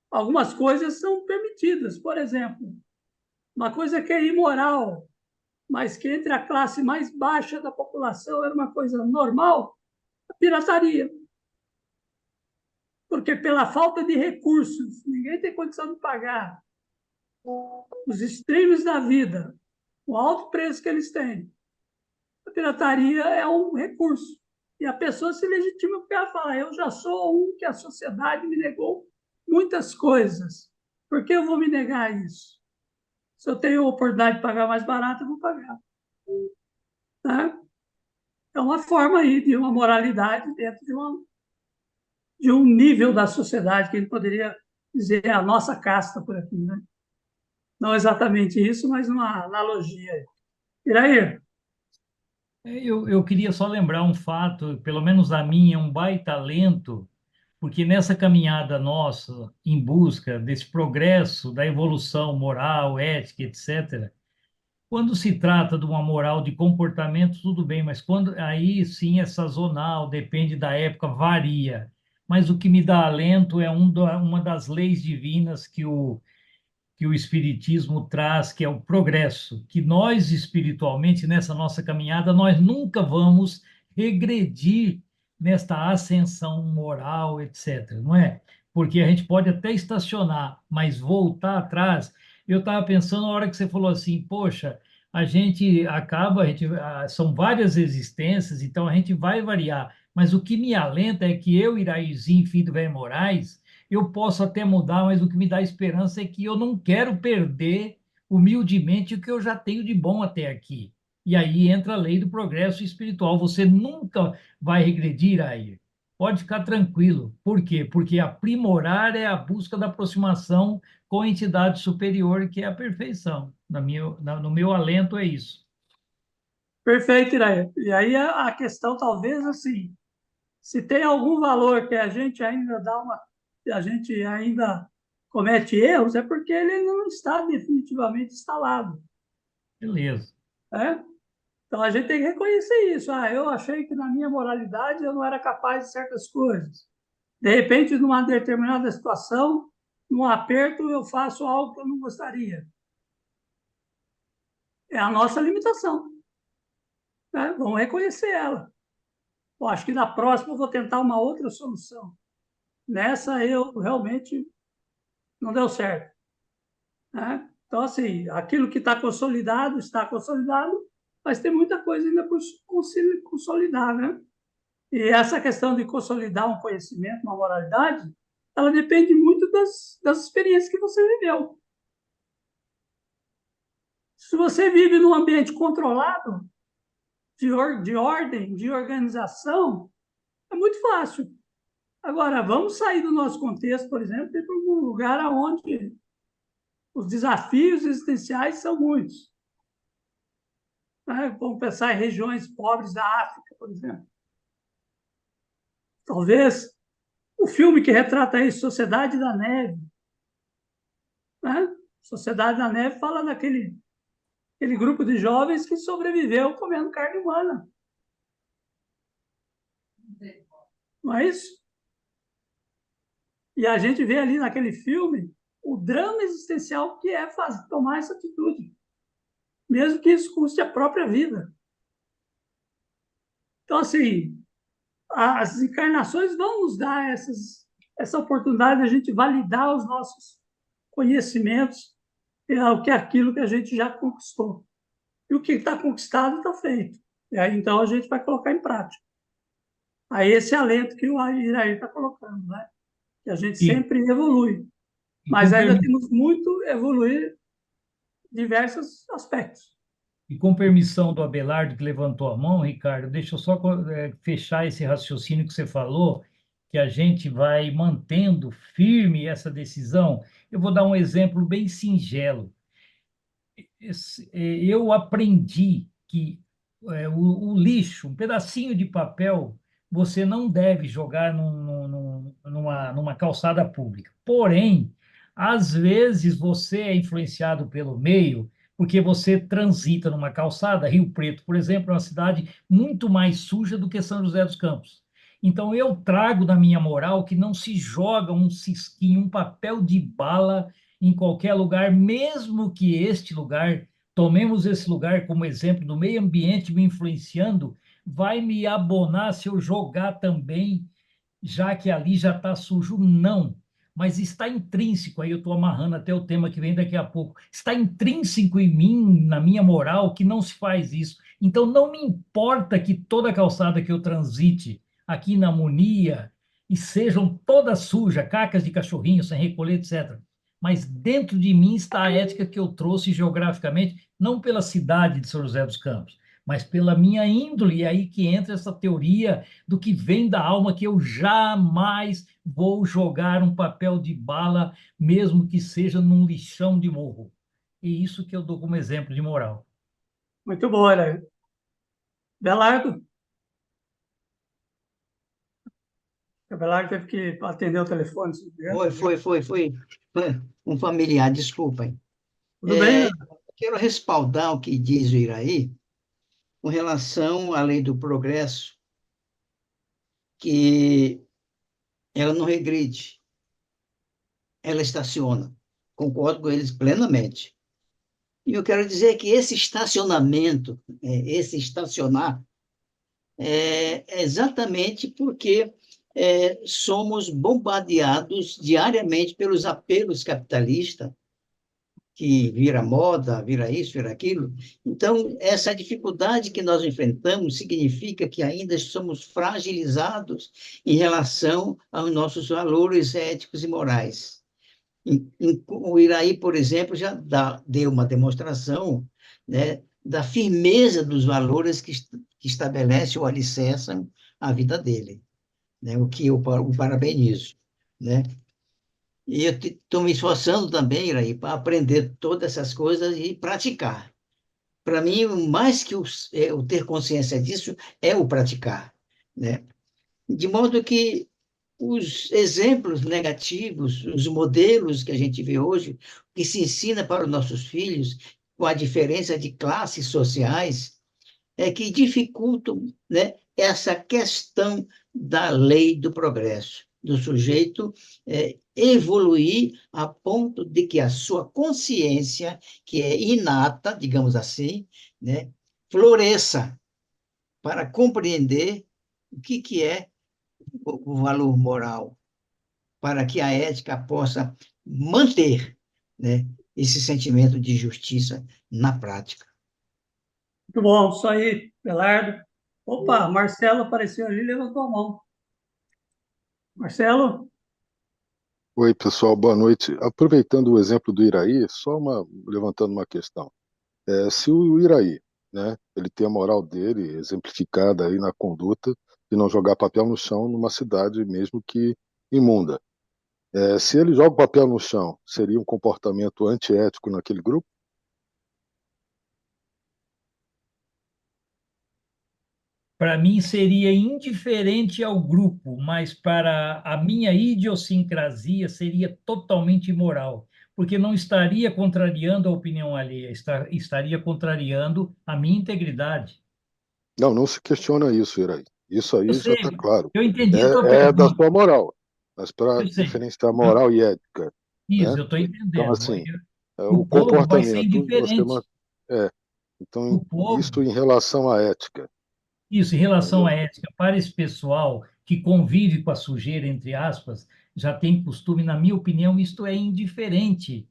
algumas coisas são permitidas. Por exemplo, uma coisa que é imoral, mas que entre a classe mais baixa da população era uma coisa normal, a pirataria. Porque pela falta de recursos, ninguém tem condição de pagar os streams da vida, o alto preço que eles têm. A pirataria é um recurso. E a pessoa se legitima porque ela fala, eu já sou um que a sociedade me negou muitas coisas. Por que eu vou me negar isso? Se eu tenho a oportunidade de pagar mais barato, eu vou pagar. Né? É uma forma aí de uma moralidade dentro de um nível da sociedade que a gente poderia dizer a nossa casta por aqui. Né? Não exatamente isso, mas uma analogia. Irair? Eu queria só lembrar um fato, pelo menos a mim, é um baita alento, porque nessa caminhada nossa, em busca desse progresso, da evolução moral, ética, etc., quando se trata de uma moral de comportamento, tudo bem, mas quando aí sim é sazonal, depende da época, varia. Mas o que me dá alento é uma das leis divinas que o Espiritismo traz, que é o progresso, que nós espiritualmente, nessa nossa caminhada, nós nunca vamos regredir nesta ascensão moral, etc., não é? Porque a gente pode até estacionar, mas voltar atrás. Eu estava pensando na hora que você falou assim, poxa, a gente acaba, são várias existências, então a gente vai variar. Mas o que me alenta é que eu, Iraizinho, filho do Velho Moraes, eu posso até mudar, mas o que me dá esperança é que eu não quero perder humildemente o que eu já tenho de bom até aqui. E aí entra a lei do progresso espiritual. Você nunca vai regredir aí. Pode ficar tranquilo. Por quê? Porque aprimorar é a busca da aproximação com a entidade superior, que é a perfeição. No meu alento é isso. Perfeito, Irair. E aí a questão talvez assim, se tem algum valor que a gente ainda a gente ainda comete erros, é porque ele não está definitivamente instalado. Beleza. Né? Então a gente tem que reconhecer isso. Eu achei que na minha moralidade eu não era capaz de certas coisas. De repente, numa determinada situação, num aperto, eu faço algo que eu não gostaria. É a nossa limitação. Né? Vamos reconhecer ela. Eu acho que na próxima eu vou tentar uma outra solução. Nessa eu realmente não deu certo. Né? Então, assim, aquilo que está consolidado, mas tem muita coisa ainda por consolidar. Né? E essa questão de consolidar um conhecimento, uma moralidade, ela depende muito das experiências que você viveu. Se você vive num ambiente controlado, de ordem, de organização, é muito fácil. Agora, vamos sair do nosso contexto, por exemplo, e ir para um lugar onde os desafios existenciais são muitos. Vamos pensar em regiões pobres da África, por exemplo. Talvez o filme que retrata isso, Sociedade da Neve. Né? Sociedade da Neve fala aquele grupo de jovens que sobreviveu comendo carne humana. Não é isso? E a gente vê ali naquele filme o drama existencial que é tomar essa atitude, mesmo que isso custe a própria vida. Então, assim, as encarnações vão nos dar essa oportunidade de a gente validar os nossos conhecimentos, o que é aquilo que a gente já conquistou. E o que está conquistado está feito. E aí, então, a gente vai colocar em prática. Aí, esse alento que o Iraí está colocando, né? Que a gente sempre evolui. Mas ainda temos muito a evoluir em diversos aspectos. E com permissão do Abelardo, que levantou a mão, Ricardo, deixa eu só fechar esse raciocínio que você falou, que a gente vai mantendo firme essa decisão. Eu vou dar um exemplo bem singelo. Eu aprendi que o lixo, um pedacinho de papel, você não deve jogar numa calçada pública. Porém, às vezes você é influenciado pelo meio, porque você transita numa calçada. Rio Preto, por exemplo, é uma cidade muito mais suja do que São José dos Campos. Então, eu trago na minha moral que não se joga um cisquinho, um papel de bala em qualquer lugar, mesmo que este lugar, tomemos esse lugar como exemplo do meio ambiente me influenciando, vai me abonar se eu jogar também, já que ali já está sujo? Não. Mas está intrínseco, aí eu estou amarrando até o tema que vem daqui a pouco, está intrínseco em mim, na minha moral, que não se faz isso. Então, não me importa que toda calçada que eu transite aqui na Harmonia e sejam toda suja, cacas de cachorrinho, sem recolher, etc. Mas dentro de mim está a ética que eu trouxe geograficamente, não pela cidade de São José dos Campos, mas pela minha índole, e aí que entra essa teoria do que vem da alma, que eu jamais vou jogar um papel de bala, mesmo que seja num lixão de morro. E isso que eu dou como exemplo de moral. Muito boa, né? Belardo? O Belardo teve que atender o telefone. Foi um familiar, desculpem. Tudo bem, né? Quero respaldar o que diz o Iraí com relação à lei do progresso, que ela não regride, ela estaciona. Concordo com eles plenamente. E eu quero dizer que esse estacionamento, esse estacionar, é exatamente porque somos bombardeados diariamente pelos apelos capitalistas, que vira moda, vira isso, vira aquilo. Então, essa dificuldade que nós enfrentamos significa que ainda somos fragilizados em relação aos nossos valores éticos e morais. O Iraí, por exemplo, já deu uma demonstração, né, da firmeza dos valores que estabelece ou alicerçam a vida dele, né, o que eu o parabenizo, né? E eu estou me esforçando também, Iraí, para aprender todas essas coisas e praticar. Para mim, mais que o ter consciência disso, é o praticar, né? De modo que os exemplos negativos, os modelos que a gente vê hoje, que se ensina para os nossos filhos, com a diferença de classes sociais, é que dificultam, né, essa questão da lei do progresso, do sujeito evoluir a ponto de que a sua consciência, que é inata, digamos assim, né, floresça para compreender o que é o valor moral, para que a ética possa manter, né, esse sentimento de justiça na prática. Muito bom, isso aí, Belardo. Opa, Marcelo apareceu ali e levantou a mão. Marcelo? Oi, pessoal, boa noite. Aproveitando o exemplo do Iraí, levantando uma questão. Se o Iraí, né, ele tem a moral dele exemplificada aí na conduta de não jogar papel no chão numa cidade mesmo que imunda. Se ele joga o papel no chão, seria um comportamento antiético naquele grupo? Para mim seria indiferente ao grupo, mas para a minha idiosincrasia seria totalmente imoral, porque não estaria contrariando a opinião alheia, estaria contrariando a minha integridade. Não, não se questiona isso, Iraí. Isso Eu aí já está sei, claro. eu entendi a tua É da pergunta, sua moral. Mas para eu sei. diferenciar moral e ética, Isso, né? eu estou Então, entendendo. assim, O o povo vai ser comportamento, indiferente. é, O então, povo, isso em relação à ética, isso, em relação à entendeu? ética, para esse pessoal que convive com a sujeira, entre aspas, já tem costume, na minha opinião, isto é indiferente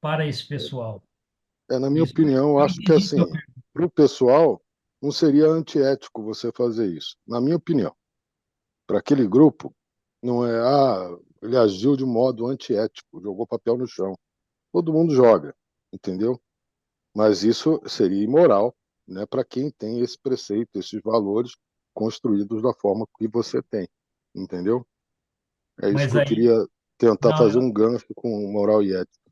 para esse pessoal. Na minha Isso, opinião, eu eu acho que, entendi tua assim, pergunta. para o pessoal, não seria antiético você fazer isso. Na minha opinião, para aquele grupo, não é, ele agiu de modo antiético, jogou papel no chão. Todo mundo joga, entendeu? Mas isso seria imoral, né, para quem tem esse preceito, esses valores construídos da forma que você tem, entendeu? É isso Mas que eu aí, queria tentar fazer não, um gancho com moral e ética.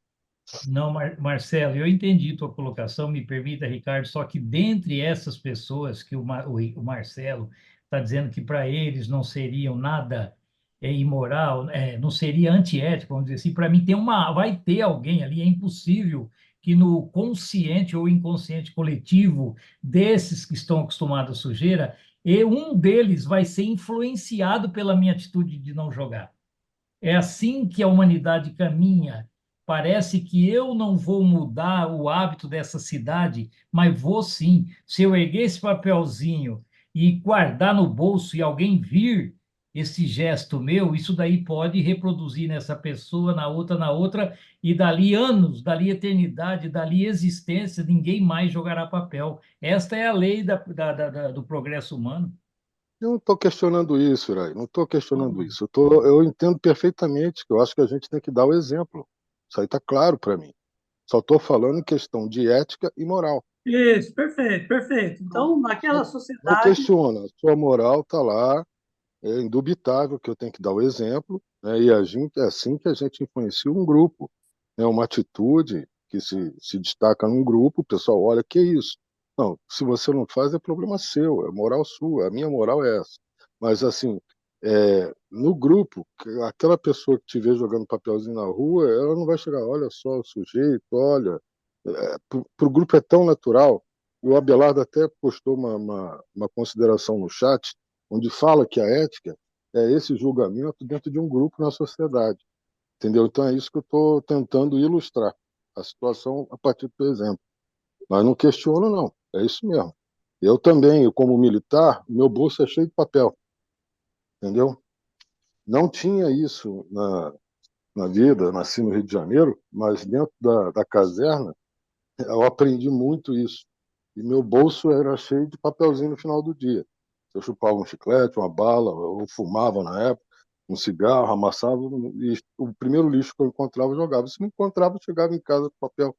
não, Marcelo, eu entendi tua colocação, me permita, Ricardo, só que dentre essas pessoas que o Marcelo está dizendo que para eles não seriam nada imoral, não seria antiético, vamos dizer assim, para mim vai ter alguém ali, é impossível que no consciente ou inconsciente coletivo desses que estão acostumados à sujeira, e um deles vai ser influenciado pela minha atitude de não jogar. É assim que a humanidade caminha. Parece que eu não vou mudar o hábito dessa cidade, mas vou sim. Se eu erguer esse papelzinho e guardar no bolso e alguém vir esse gesto meu, isso daí pode reproduzir nessa pessoa, na outra, e dali anos, dali eternidade, dali existência, ninguém mais jogará papel. Esta é a lei do progresso humano. Eu não estou questionando isso, Irai, não estou questionando isso. Eu entendo perfeitamente que eu acho que a gente tem que dar o exemplo. Isso aí está claro para mim. Só estou falando em questão de ética e moral. Isso, perfeito, perfeito. Então, naquela Não sociedade, questiona, a sua moral está lá, é indubitável que eu tenho que dar o exemplo, né? E é assim que a gente influencia um grupo, né? Uma atitude que se destaca num grupo, o pessoal olha, que isso? Não, se você não faz, é problema seu, é moral sua, a minha moral é essa. Mas, assim, no grupo, aquela pessoa que te vê jogando papelzinho na rua, ela não vai chegar, olha só o sujeito, olha. Para o grupo é tão natural, e o Abelardo até postou uma consideração no chat, onde fala que a ética é esse julgamento dentro de um grupo na sociedade, entendeu? Então é isso que eu estou tentando ilustrar a situação a partir do exemplo. Mas não questiono, não. É isso mesmo. Eu também, como militar, meu bolso é cheio de papel, entendeu? Não tinha isso na vida, nasci no Rio de Janeiro, mas dentro da caserna eu aprendi muito isso. E meu bolso era cheio de papelzinho no final do dia. Eu chupava um chiclete, uma bala, eu fumava na época, um cigarro, amassava, e o primeiro lixo que eu encontrava, eu jogava. Se não encontrava, eu chegava em casa com papel,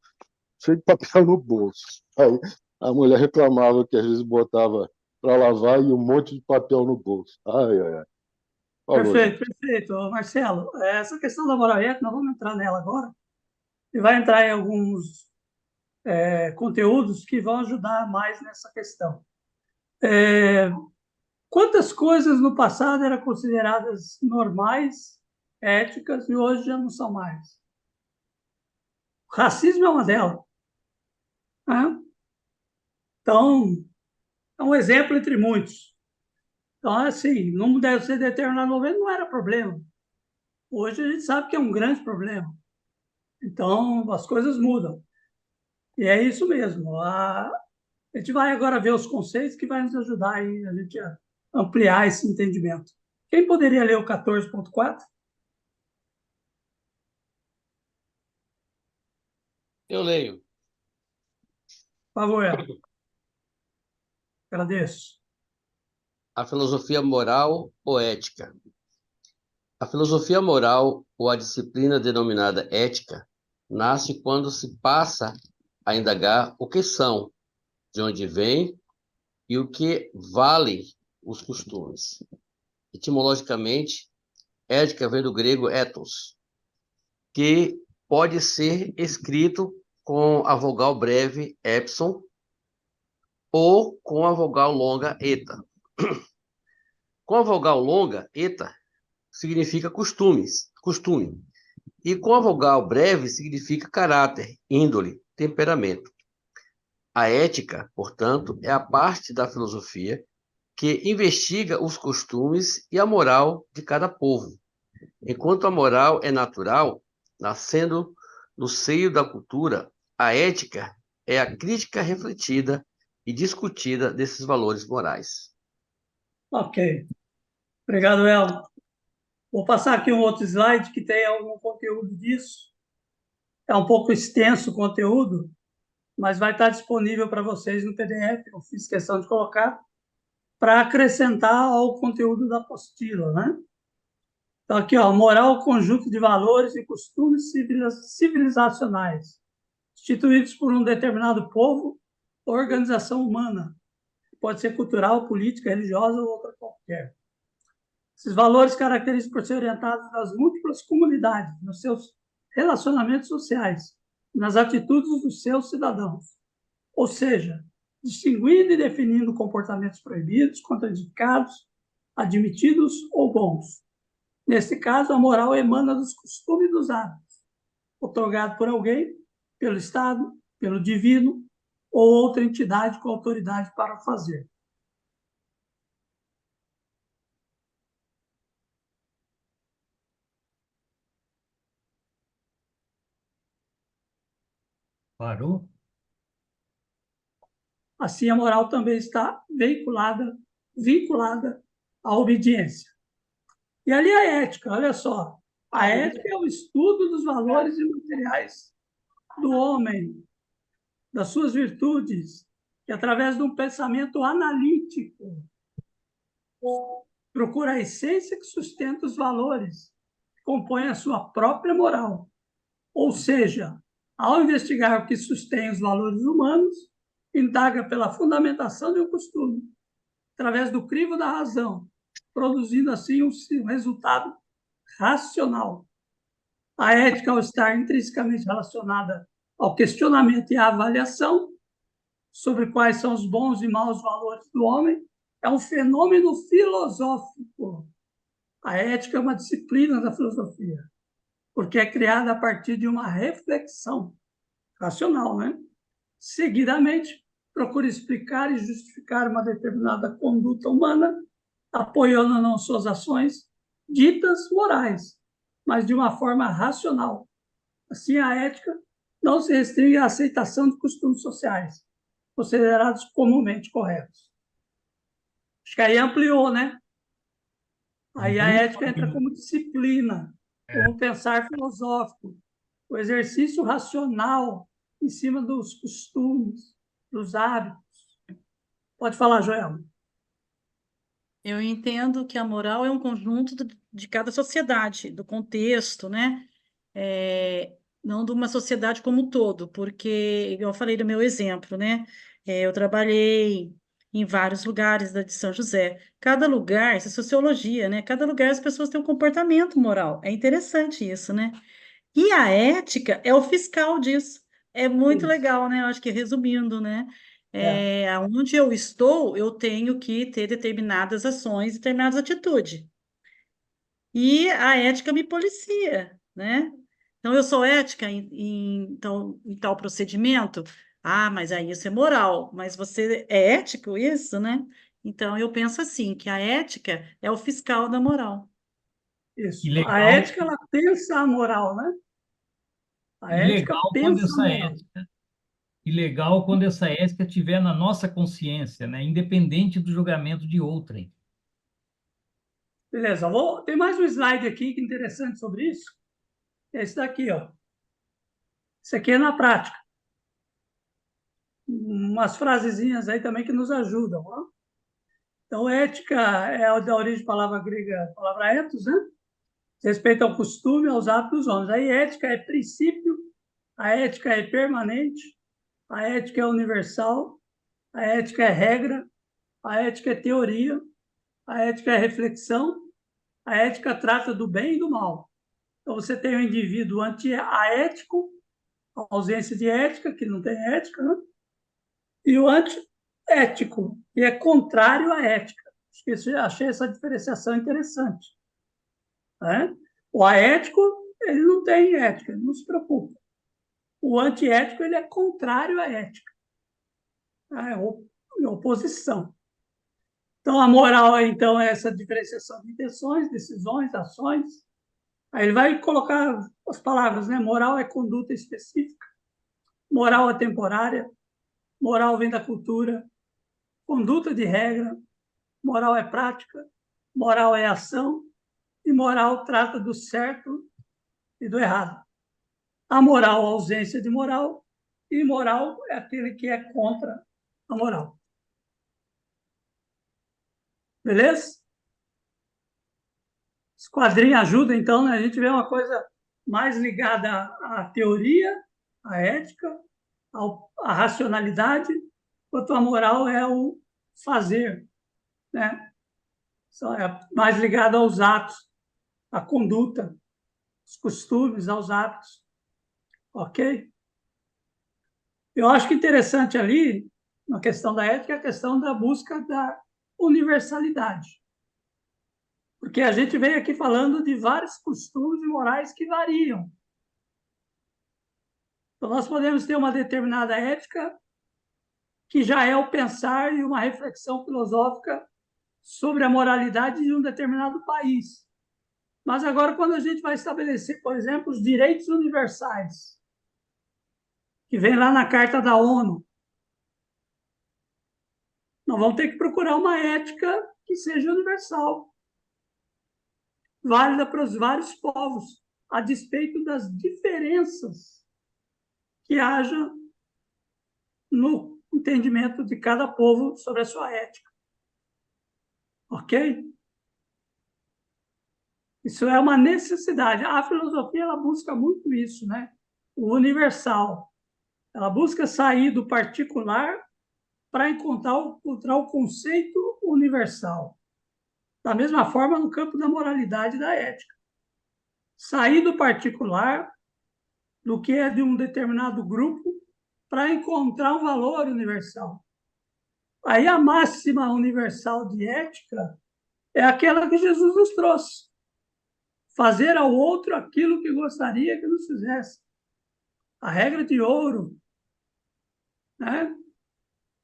cheio de papel no bolso. Aí a mulher reclamava que às vezes botava para lavar e um monte de papel no bolso. Ai, ai, ai. Falou, perfeito, gente. perfeito. Ô, Marcelo, essa questão da moral e ética, nós vamos entrar nela agora, e vai entrar em alguns conteúdos que vão ajudar mais nessa questão. Quantas coisas no passado eram consideradas normais, éticas, e hoje já não são mais? O racismo é uma delas, né? Então, é um exemplo entre muitos. Então, assim, não deve ser determinado momento, não era problema. Hoje a gente sabe que é um grande problema. Então, as coisas mudam. E é isso mesmo. A gente vai agora ver os conceitos que vai nos ajudar aí, a gente a ampliar esse entendimento. Quem poderia ler o 14.4? Eu leio. Por favor, agradeço. A filosofia moral ou ética? A filosofia moral, ou a disciplina denominada ética, nasce quando se passa a indagar o que são, de onde vêm e o que valem os costumes. Etimologicamente, ética vem do grego ethos, que pode ser escrito com a vogal breve epson ou com a vogal longa eta. Com a vogal longa eta significa costume. E com a vogal breve significa caráter, índole, temperamento. A ética, portanto, é a parte da filosofia que investiga os costumes e a moral de cada povo. Enquanto a moral é natural, nascendo no seio da cultura, a ética é a crítica refletida e discutida desses valores morais. Ok. Obrigado, Elmo. Vou passar aqui um outro slide que tem algum conteúdo disso. É um pouco extenso o conteúdo, mas vai estar disponível para vocês no PDF. Eu fiz questão de colocar para acrescentar ao conteúdo da apostila, né? Então, aqui, ó, moral, conjunto de valores e costumes civilizacionais, instituídos por um determinado povo ou organização humana. Pode ser cultural, política, religiosa ou outra qualquer. Esses valores caracterizam por ser orientados nas múltiplas comunidades, nos seus relacionamentos sociais, nas atitudes dos seus cidadãos. Ou seja, distinguindo e definindo comportamentos proibidos, contraindicados, admitidos ou bons. Nesse caso, a moral emana dos costumes e dos hábitos, otorgado por alguém, pelo Estado, pelo divino ou outra entidade com autoridade para fazer. Parou? Assim, a moral também está vinculada à obediência. E ali a ética, olha só. A ética é o estudo dos valores imateriais do homem, das suas virtudes, que através de um pensamento analítico procura a essência que sustenta os valores, que compõem a sua própria moral. Ou seja, ao investigar o que sustém os valores humanos, indaga pela fundamentação de um costume, através do crivo da razão, produzindo assim um resultado racional. A ética, ao estar intrinsecamente relacionada ao questionamento e à avaliação sobre quais são os bons e maus valores do homem, é um fenômeno filosófico. A ética é uma disciplina da filosofia, porque é criada a partir de uma reflexão racional, né? Seguidamente, procura explicar e justificar uma determinada conduta humana, apoiando não suas ações ditas morais, mas de uma forma racional. Assim, a ética não se restringe à aceitação de costumes sociais, considerados comumente corretos. Acho que aí ampliou, né? Aí a ética entra como disciplina, como pensar filosófico, o exercício racional em cima dos costumes, dos hábitos. Pode falar, Joel. Eu entendo que a moral é um conjunto de cada sociedade, do contexto, né? Não de uma sociedade como um todo, porque, eu falei do meu exemplo, né? Eu trabalhei em vários lugares de São José. Cada lugar, isso é sociologia, né? Cada lugar as pessoas têm um comportamento moral. É interessante isso, né? E a ética é o fiscal disso. É muito Isso. legal, né? Eu acho que resumindo, né? Onde eu estou, eu tenho que ter determinadas ações, determinadas atitudes. E a ética me policia, né? Então, eu sou ética em tal procedimento? Ah, mas aí isso é moral. Mas você é ético isso, né? Então, eu penso assim, que a ética é o fiscal da moral. Isso. E A legal, ética, ela pensa a moral, né? A e ética legal quando pensa a essa moral. ética, e legal quando essa ética estiver na nossa consciência, né? Independente do julgamento de outrem. Beleza, tem mais um slide aqui que é interessante sobre isso. É esse daqui, ó. Isso aqui é na prática. Umas frasezinhas aí também que nos ajudam, ó. Então, ética é da origem da palavra grega, palavra ethos, né? Respeito ao costume, aos hábitos dos homens. Aí, ética é princípio, a ética é permanente, a ética é universal, a ética é regra, a ética é teoria, a ética é reflexão, a ética trata do bem e do mal. Então, você tem o indivíduo anti-ético, a ausência de ética, que não tem ética, né? E o antiético, que é contrário à ética. Achei essa diferenciação interessante. Né? O aético ele não tem ética, ele não se preocupa. O antiético, ele é contrário à ética. É oposição. Então, a moral, então, é essa diferenciação de intenções, decisões, ações. Aí ele vai colocar as palavras, né? Moral é conduta específica, moral é temporária, moral vem da cultura, conduta de regra, moral é prática, moral é ação, e moral trata do certo e do errado. A moral, a ausência de moral, e imoral é aquele que é contra a moral. Beleza? Esse quadrinho ajuda, então, né? A gente vê uma coisa mais ligada à teoria, à ética, à racionalidade, enquanto a moral é o fazer, né? É mais ligado aos atos, à conduta, aos costumes, aos hábitos. Ok? Eu acho que interessante ali, na questão da ética, é a questão da busca da universalidade. Porque a gente veio aqui falando de vários costumes e morais que variam. Então, nós podemos ter uma determinada ética que já é o pensar e uma reflexão filosófica sobre a moralidade de um determinado país. Mas agora, quando a gente vai estabelecer, por exemplo, os direitos universais, que vem lá na Carta da ONU, nós vamos ter que procurar uma ética que seja universal, válida para os vários povos, a despeito das diferenças que haja no entendimento de cada povo sobre a sua ética. Ok? Isso é uma necessidade. A filosofia, ela busca muito isso, né? O universal. Ela busca sair do particular para encontrar o conceito universal. Da mesma forma, no campo da moralidade e da ética. Sair do particular, do que é de um determinado grupo, para encontrar um valor universal. Aí a máxima universal de ética é aquela que Jesus nos trouxe. Fazer ao outro aquilo que gostaria que nos fizesse. A regra de ouro, né?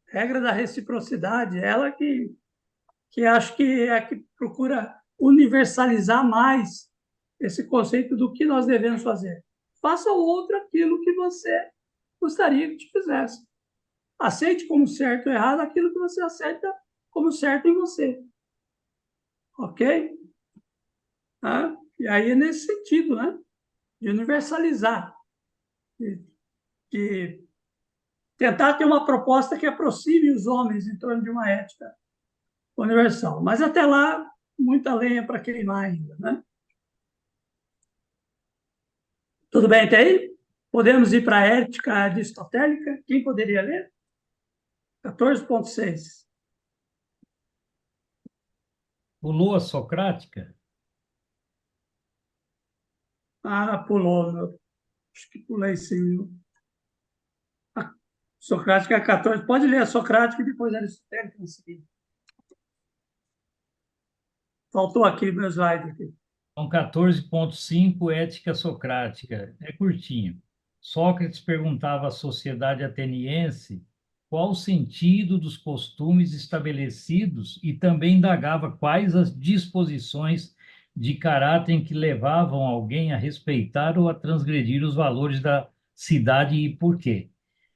Regra da reciprocidade, ela que acho que é a que procura universalizar mais esse conceito do que nós devemos fazer. Faça ao outro aquilo que você gostaria que te fizesse. Aceite como certo ou errado aquilo que você aceita como certo em você. Ok? E aí é nesse sentido, né? De universalizar. De tentar ter uma proposta que aproxime os homens em torno de uma ética universal. Mas até lá, muita lenha para queimar ainda, né? Tudo bem até aí? Podemos ir para a ética aristotélica? Quem poderia ler? 14.6. Pulou a socrática? Pulou. Meu. Acho que pulei sim. A socrática é 14. Pode ler a socrática e depois a aristotélica em seguida. Faltou aqui meu slide. Aqui. Então, 14.5, ética socrática. É curtinho. Sócrates perguntava à sociedade ateniense qual o sentido dos costumes estabelecidos e também indagava quais as disposições de caráter que levavam alguém a respeitar ou a transgredir os valores da cidade e por quê.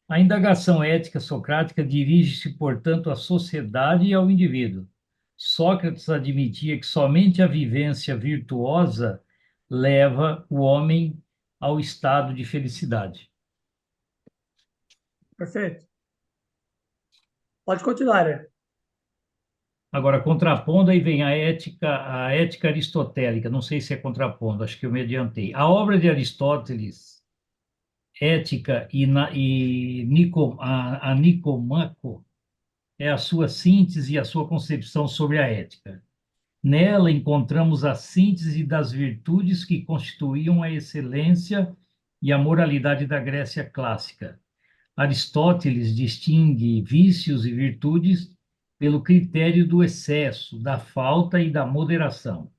A indagação ética socrática dirige-se, portanto, à sociedade e ao indivíduo. Sócrates admitia que somente a vivência virtuosa leva o homem ao estado de felicidade. Perfeito. Pode continuar, né? Agora, contrapondo, aí vem a ética aristotélica. Não sei se é contrapondo, acho que eu me adiantei. A obra de Aristóteles, Ética a Nicomaco, é a sua síntese e a sua concepção sobre a ética. Nela encontramos a síntese das virtudes que constituíam a excelência e a moralidade da Grécia clássica. Aristóteles distingue vícios e virtudes pelo critério do excesso, da falta e da moderação.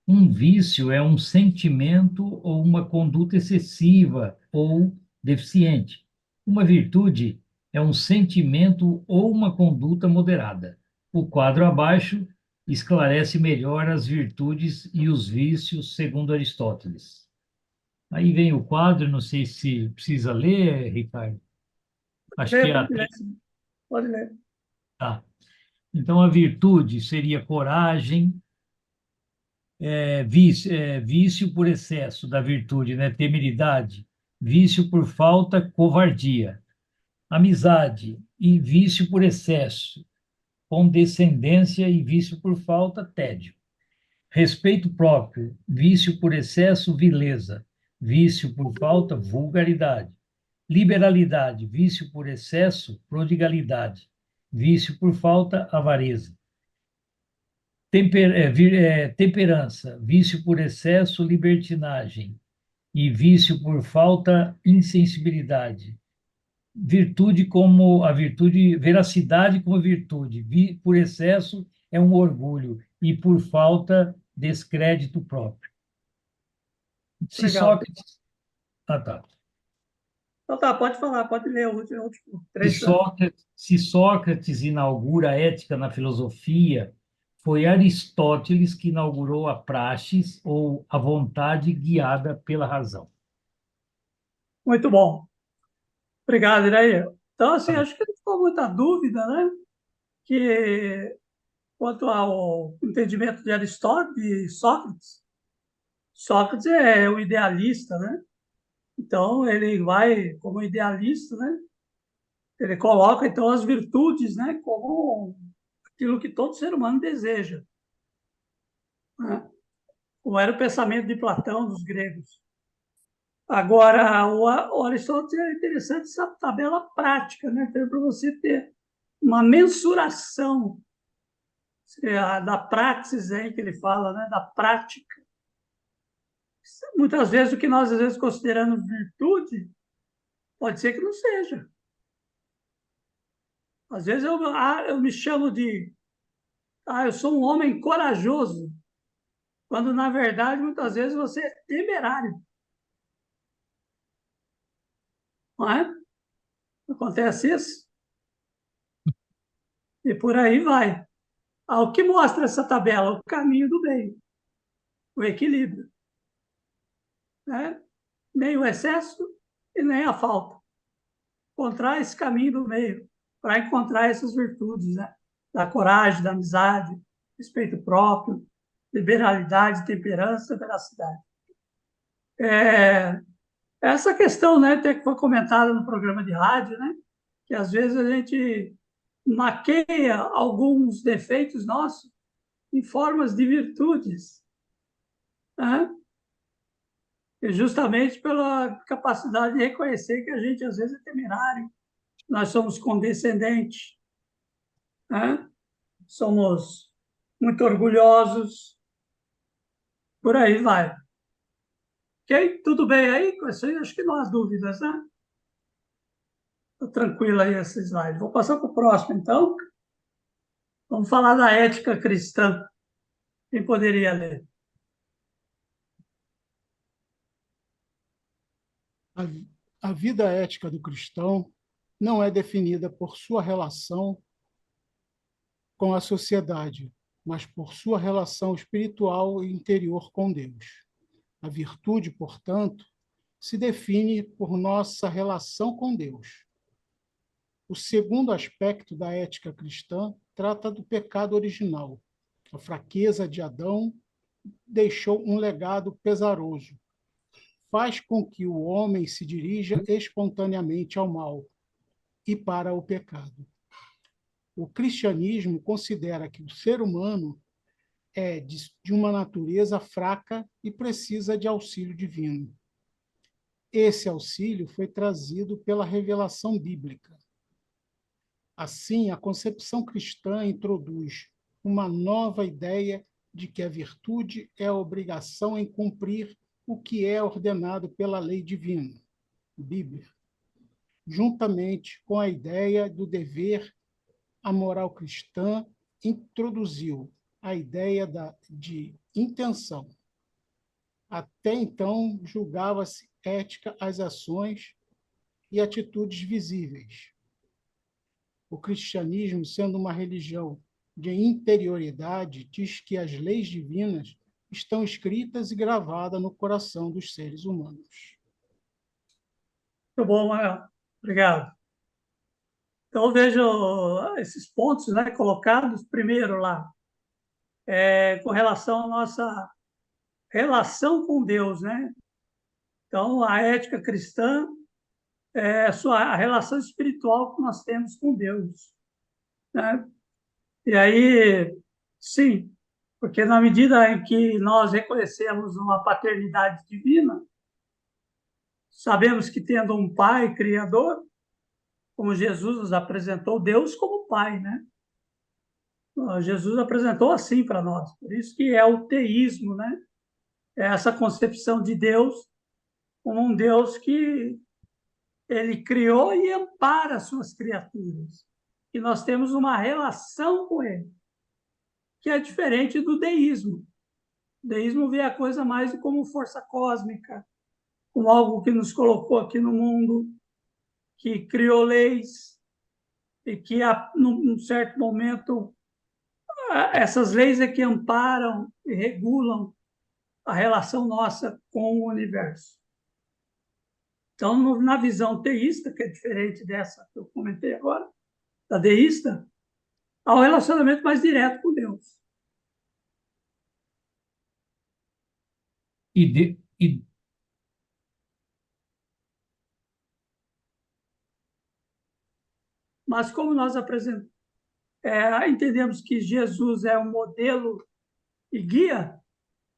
Um vício é um sentimento ou uma conduta excessiva ou deficiente. Uma virtude é um sentimento ou uma conduta moderada. O quadro abaixo esclarece melhor as virtudes e os vícios, segundo Aristóteles. Aí vem o quadro, não sei se precisa ler, Ricardo. Acho que Pode ler, pode ler. tá. Então, a virtude seria coragem, vício por excesso da virtude, né? Temeridade, vício por falta, covardia, amizade e vício por excesso, condescendência e vício por falta, tédio, respeito próprio, vício por excesso, vileza, vício por falta, vulgaridade, liberalidade, vício por excesso, prodigalidade, vício por falta, avareza. Temperança, vício por excesso, libertinagem, e vício por falta, insensibilidade. Virtude como a virtude, veracidade como virtude, por excesso é um orgulho, e por falta, descrédito próprio. Se Legal. Sócrates. Ah, tá. Então tá, pode falar, pode ler o último trecho. Se Sócrates inaugura a ética na filosofia, foi Aristóteles que inaugurou a praxis ou a vontade guiada pela razão. Muito bom. Obrigado, Iraí. Então, assim, acho que não ficou muita dúvida, né? Que quanto ao entendimento de Aristóteles, de Sócrates, Sócrates é o idealista, né? Então, ele vai, como idealista, né? Ele coloca, então, as virtudes, né? Como aquilo que todo ser humano deseja, né? Como era o pensamento de Platão, dos gregos. Agora, o Aristóteles é interessante essa tabela prática, né? Para você ter uma mensuração da praxis aí que ele fala, né? Da prática. Muitas vezes o que nós às vezes consideramos virtude pode ser que não seja. Às vezes eu me chamo de eu sou um homem corajoso, quando na verdade muitas vezes você é temerário, não é? Acontece isso e por aí vai. O que mostra essa tabela? O caminho do bem, o equilíbrio, né? Nem o excesso e nem a falta. Encontrar esse caminho do meio para encontrar essas virtudes, né? Da coragem, da amizade, respeito próprio, liberalidade, temperança, veracidade. Essa questão, né, até que foi comentada no programa de rádio, né, que às vezes a gente maqueia alguns defeitos nossos em formas de virtudes, né? E justamente pela capacidade de reconhecer que a gente às vezes é temerário, nós somos condescendentes, né? Somos muito orgulhosos, por aí vai. Ok? Tudo bem aí? Com isso aí, acho que não há dúvidas, né? Está tranquilo aí esse slide. Vou passar para o próximo, então. Vamos falar da ética cristã. Quem poderia ler? A vida ética do cristão não é definida por sua relação com a sociedade, mas por sua relação espiritual e interior com Deus. A virtude, portanto, se define por nossa relação com Deus. O segundo aspecto da ética cristã trata do pecado original. A fraqueza de Adão deixou um legado pesaroso. Faz com que o homem se dirija espontaneamente ao mal e para o pecado. O cristianismo considera que o ser humano é de uma natureza fraca e precisa de auxílio divino. Esse auxílio foi trazido pela revelação bíblica. Assim, a concepção cristã introduz uma nova ideia de que a virtude é a obrigação em cumprir o que é ordenado pela lei divina, Bíblia, juntamente com a ideia do dever. A moral cristã introduziu a ideia de intenção, Até então, julgava-se ética as ações e atitudes visíveis. O cristianismo, sendo uma religião de interioridade, diz que as leis divinas estão escritas e gravadas no coração dos seres humanos. Muito bom, Manuel. Obrigado. Então, eu vejo esses pontos, né, colocados primeiro lá, com relação à nossa relação com Deus, né? Então, a ética cristã é a relação espiritual que nós temos com Deus, né? E aí, sim, porque na medida em que nós reconhecemos uma paternidade divina, sabemos que tendo um pai criador, como Jesus nos apresentou Deus como pai, né? Jesus apresentou assim para nós. Por isso que é o teísmo, né? É essa concepção de Deus como um Deus que ele criou e ampara as suas criaturas. E nós temos uma relação com ele, que é diferente do deísmo. O deísmo vê a coisa mais como força cósmica, como algo que nos colocou aqui no mundo, que criou leis e que, num certo momento, essas leis é que amparam e regulam a relação nossa com o universo. Então, na visão teísta, que é diferente dessa que eu comentei agora, da deísta, há um relacionamento mais direto com Deus. E Mas como nós entendemos que Jesus é um modelo e guia,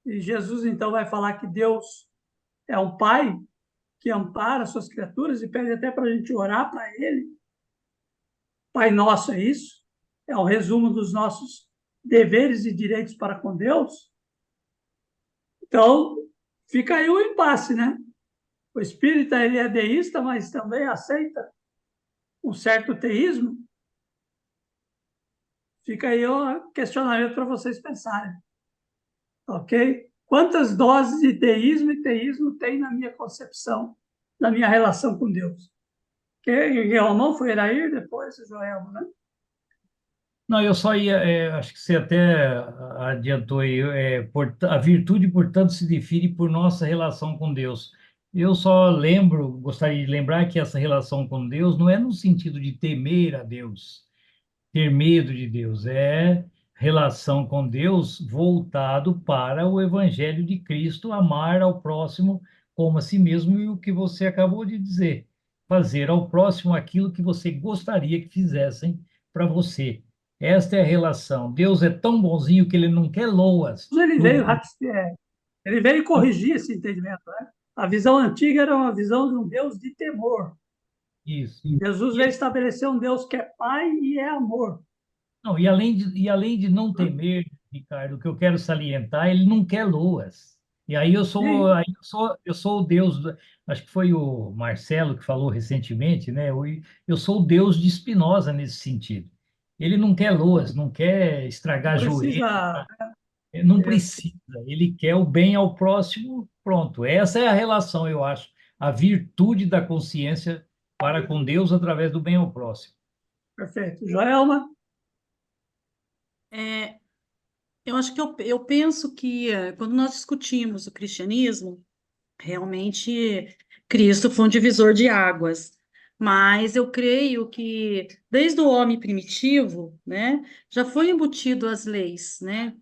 e Jesus então vai falar que Deus é um pai que ampara as suas criaturas e pede até para a gente orar para ele. Pai Nosso é isso, é um resumo dos nossos deveres e direitos para com Deus. Então, fica aí o impasse, né? O espírita, ele é deísta, mas também aceita um certo teísmo. Fica aí o questionamento para vocês pensarem. Ok? Quantas doses de teísmo e teísmo tem na minha concepção, na minha relação com Deus? Que Romão foi Irair, depois o Joel, né? não, eu só ia, acho que você até adiantou aí, a virtude, portanto, se define por nossa relação com Deus. Eu só gostaria de lembrar que essa relação com Deus não é no sentido de temer a Deus, ter medo de Deus, é relação com Deus voltado para o Evangelho de Cristo, amar ao próximo como a si mesmo e o que você acabou de dizer, fazer ao próximo aquilo que você gostaria que fizessem para você. Esta é a relação. Deus é tão bonzinho que ele não quer loas. Ele veio corrigir esse entendimento, né? A visão antiga era uma visão de um Deus de temor. Isso. Jesus veio estabelecer um Deus que é pai e é amor. Não, e além de não temer, Ricardo, o que eu quero salientar, ele não quer loas. E eu sou o Deus, acho que foi o Marcelo que falou recentemente, né? Eu sou o Deus de Spinoza nesse sentido. Ele não quer loas, não quer estragar joelho, não precisa. Ele quer o bem ao próximo, pronto. Essa é a relação, eu acho, a virtude da consciência para com Deus através do bem ao próximo. Perfeito. Joelma? Eu acho que eu penso que quando nós discutimos o cristianismo, realmente Cristo foi um divisor de águas. Mas eu creio que desde o homem primitivo, né, já foi embutido as leis, né,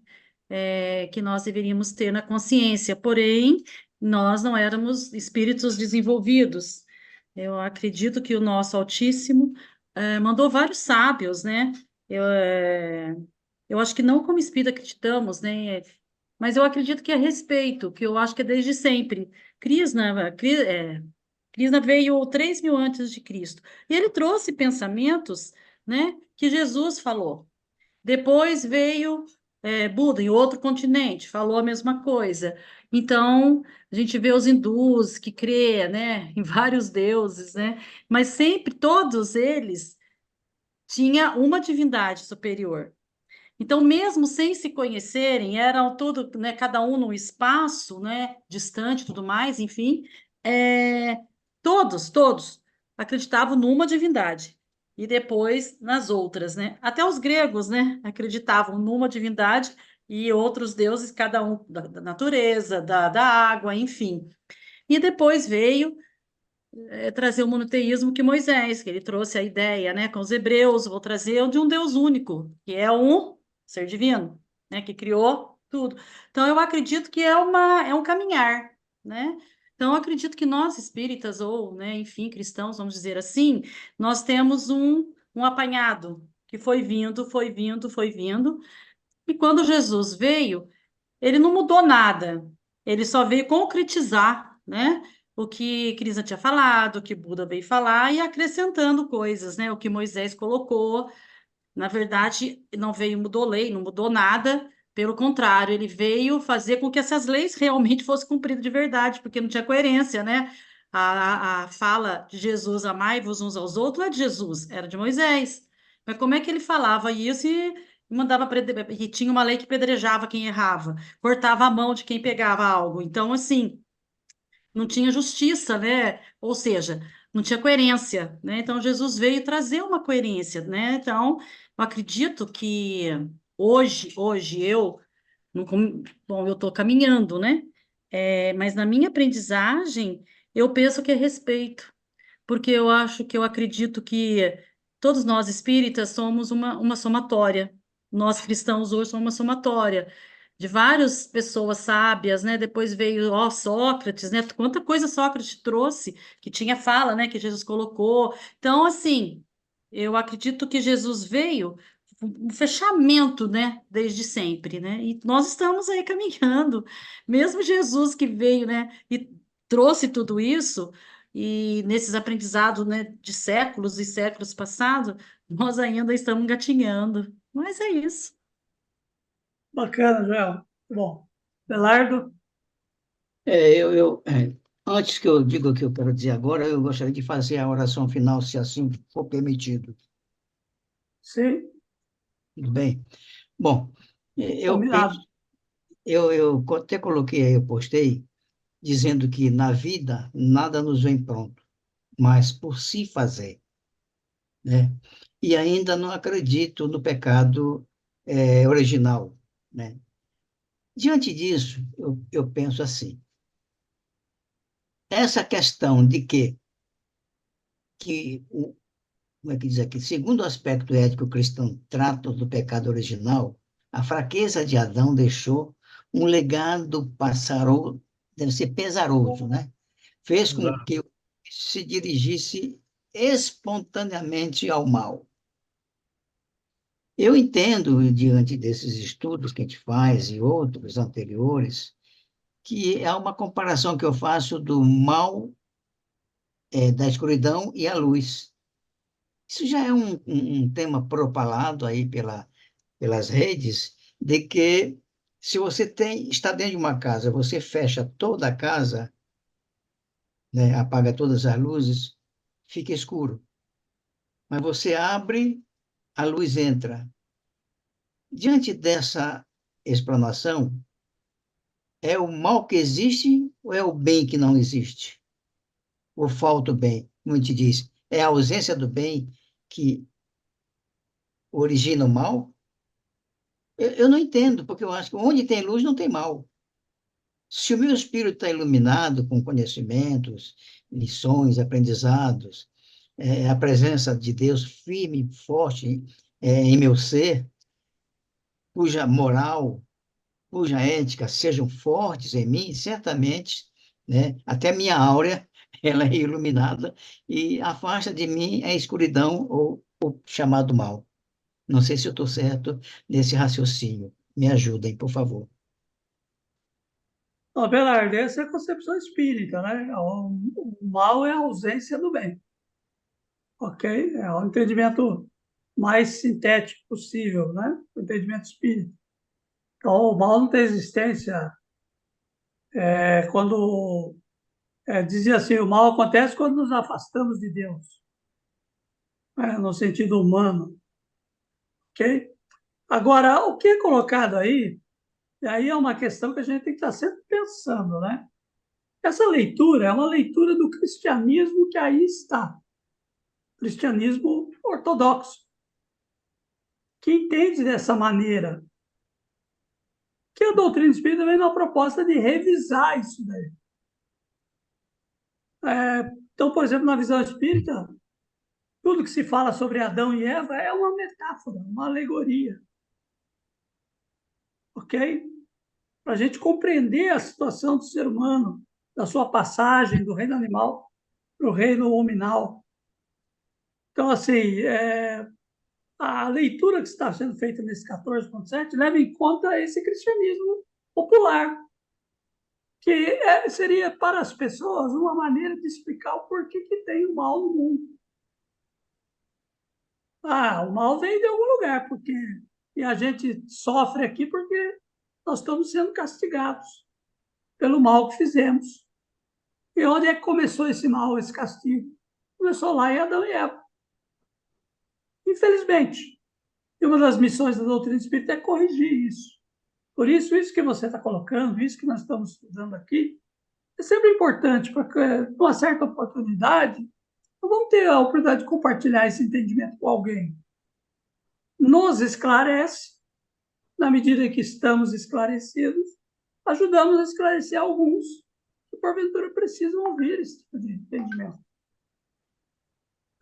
que nós deveríamos ter na consciência. Porém, nós não éramos espíritos desenvolvidos. Eu acredito que o nosso Altíssimo mandou vários sábios, né? Eu acho que não como espírito acreditamos, né? Mas eu acredito que é respeito, que eu acho que é desde sempre. Krishna veio 3.000 antes de Cristo. E ele trouxe pensamentos, né, que Jesus falou. Depois veio Buda, em outro continente, falou a mesma coisa. Então, a gente vê os hindus que crê, né, em vários deuses, né? Mas sempre, todos eles tinham uma divindade superior. Então, mesmo sem se conhecerem, eram todo, né, cada um num espaço, né, distante, e tudo mais, enfim, todos acreditavam numa divindade e depois nas outras, né? Até os gregos, né, acreditavam numa divindade e outros deuses, cada um da natureza, da água, enfim. E depois veio trazer o monoteísmo que Moisés, que ele trouxe a ideia, né, com os hebreus, vou trazer de um Deus único, que é um ser divino, né, que criou tudo. Então, eu acredito que é um caminhar, né? Então, eu acredito que nós, espíritas, ou, né, enfim, cristãos, vamos dizer assim, nós temos um apanhado que foi vindo, foi vindo, foi vindo, e quando Jesus veio, ele não mudou nada, ele só veio concretizar, né? O que Krishna tinha falado, o que Buda veio falar e acrescentando coisas, né? O que Moisés colocou, na verdade, não veio, mudou lei, não mudou nada, pelo contrário, ele veio fazer com que essas leis realmente fossem cumpridas de verdade, porque não tinha coerência, né? A fala de Jesus, amai-vos uns aos outros, não é de Jesus, era de Moisés. Mas como é que ele falava isso e mandava e tinha uma lei que pedrejava quem errava, cortava a mão de quem pegava algo. Então, assim, não tinha justiça, né? Ou seja, não tinha coerência, né? Então Jesus veio trazer uma coerência, né? Então, eu acredito que hoje eu, bom, eu estou caminhando, né? Mas na minha aprendizagem, eu penso que é respeito, porque eu acredito que todos nós espíritas somos uma somatória. Nós cristãos hoje somos uma somatória de várias pessoas sábias, né? Depois veio, ó, Sócrates, né? Quanta coisa Sócrates trouxe, que tinha fala, né? Que Jesus colocou. Então, assim, eu acredito que Jesus veio um fechamento, né? Desde sempre, né? E nós estamos aí caminhando. Mesmo Jesus que veio, né? E trouxe tudo isso, e nesses aprendizados, né? De séculos e séculos passados, nós ainda estamos engatinhando. Mas é isso. Bacana, Joel. Bom, Belardo, Antes que eu diga o que eu quero dizer agora, eu gostaria de fazer a oração final, se assim for permitido. sim, Tudo bem? Bom, eu combinado. penso, eu até coloquei aí, eu postei, dizendo que na vida nada nos vem pronto, mas por se fazer, né? E ainda não acredito no pecado original, né? Diante disso, eu penso assim, essa questão de como é que diz aqui, segundo o aspecto ético cristão trata do pecado original, a fraqueza de Adão deixou um legado deve ser pesaroso, né? Fez com Exato. que se dirigisse espontaneamente ao mal. Eu entendo, diante desses estudos que a gente faz e outros anteriores, que há uma comparação que eu faço do mal, da escuridão e a luz. Isso já é um tema propalado aí pelas redes, de que se você está dentro de uma casa, você fecha toda a casa, né, apaga todas as luzes, fica escuro. Mas você abre, a luz entra. Diante dessa explanação, é o mal que existe ou é o bem que não existe? Ou falta o bem? Como a gente diz, é a ausência do bem que origina o mal? Eu não entendo, porque eu acho que onde tem luz não tem mal. Se o meu espírito está iluminado com conhecimentos, lições, aprendizados, a presença de Deus firme, forte em meu ser, cuja moral, cuja ética sejam fortes em mim, certamente, né, até minha áurea ela é iluminada e afasta de mim a escuridão ou o chamado mal. Não sei se eu estou certo nesse raciocínio. Me ajudem, por favor. Não, Belardo, essa é a concepção espírita, né? O mal é a ausência do bem, ok? É o entendimento mais sintético possível, né? O entendimento espírita. Então, o mal não tem existência. Quando dizia assim, o mal acontece quando nos afastamos de Deus, no sentido humano, ok? Agora, o que é colocado aí, e aí é uma questão que a gente tem que estar sempre pensando, né? Essa leitura é uma leitura do cristianismo que aí está, cristianismo ortodoxo, que entende dessa maneira, que a doutrina espírita vem na proposta de revisar isso daí. Então, por exemplo, na visão espírita, tudo que se fala sobre Adão e Eva é uma metáfora, uma alegoria, ok? Para a gente compreender a situação do ser humano, da sua passagem do reino animal para o reino hominal. Então, assim, a leitura que está sendo feita nesse 14.7 leva em conta esse cristianismo popular, que seria para as pessoas uma maneira de explicar o porquê que tem o mal no mundo. O mal vem de algum lugar, e a gente sofre aqui porque nós estamos sendo castigados pelo mal que fizemos. E onde é que começou esse mal, esse castigo? Começou lá em Adão e Eva. Infelizmente. E uma das missões da doutrina espírita é corrigir isso. Por isso que você está colocando, isso que nós estamos estudando aqui, é sempre importante, porque, numa certa oportunidade, nós vamos ter a oportunidade de compartilhar esse entendimento com alguém. Nos esclarece, na medida que estamos esclarecidos, ajudamos a esclarecer alguns que, porventura, precisam ouvir esse tipo de entendimento.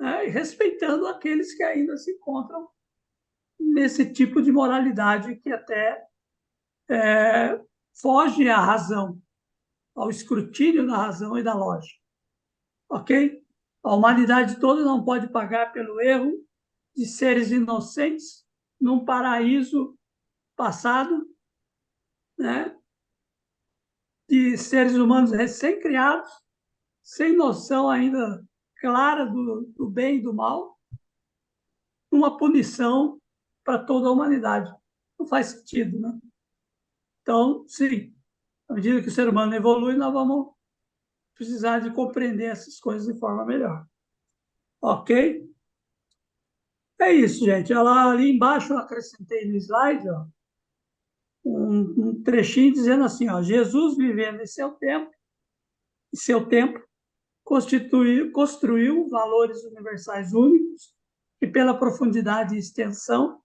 E respeitando aqueles que ainda se encontram nesse tipo de moralidade que até foge à razão, ao escrutínio da razão e da lógica. Ok? A humanidade toda não pode pagar pelo erro de seres inocentes num paraíso passado, né? De seres humanos recém-criados, sem noção ainda clara do bem e do mal, uma punição para toda a humanidade. Não faz sentido, né? Então, sim, à medida que o ser humano evolui, nós vamos precisar de compreender essas coisas de forma melhor. Ok? É isso, gente. Ali embaixo eu acrescentei no slide um trechinho dizendo assim, Jesus vivendo em seu tempo, construiu valores universais únicos que, pela profundidade e extensão,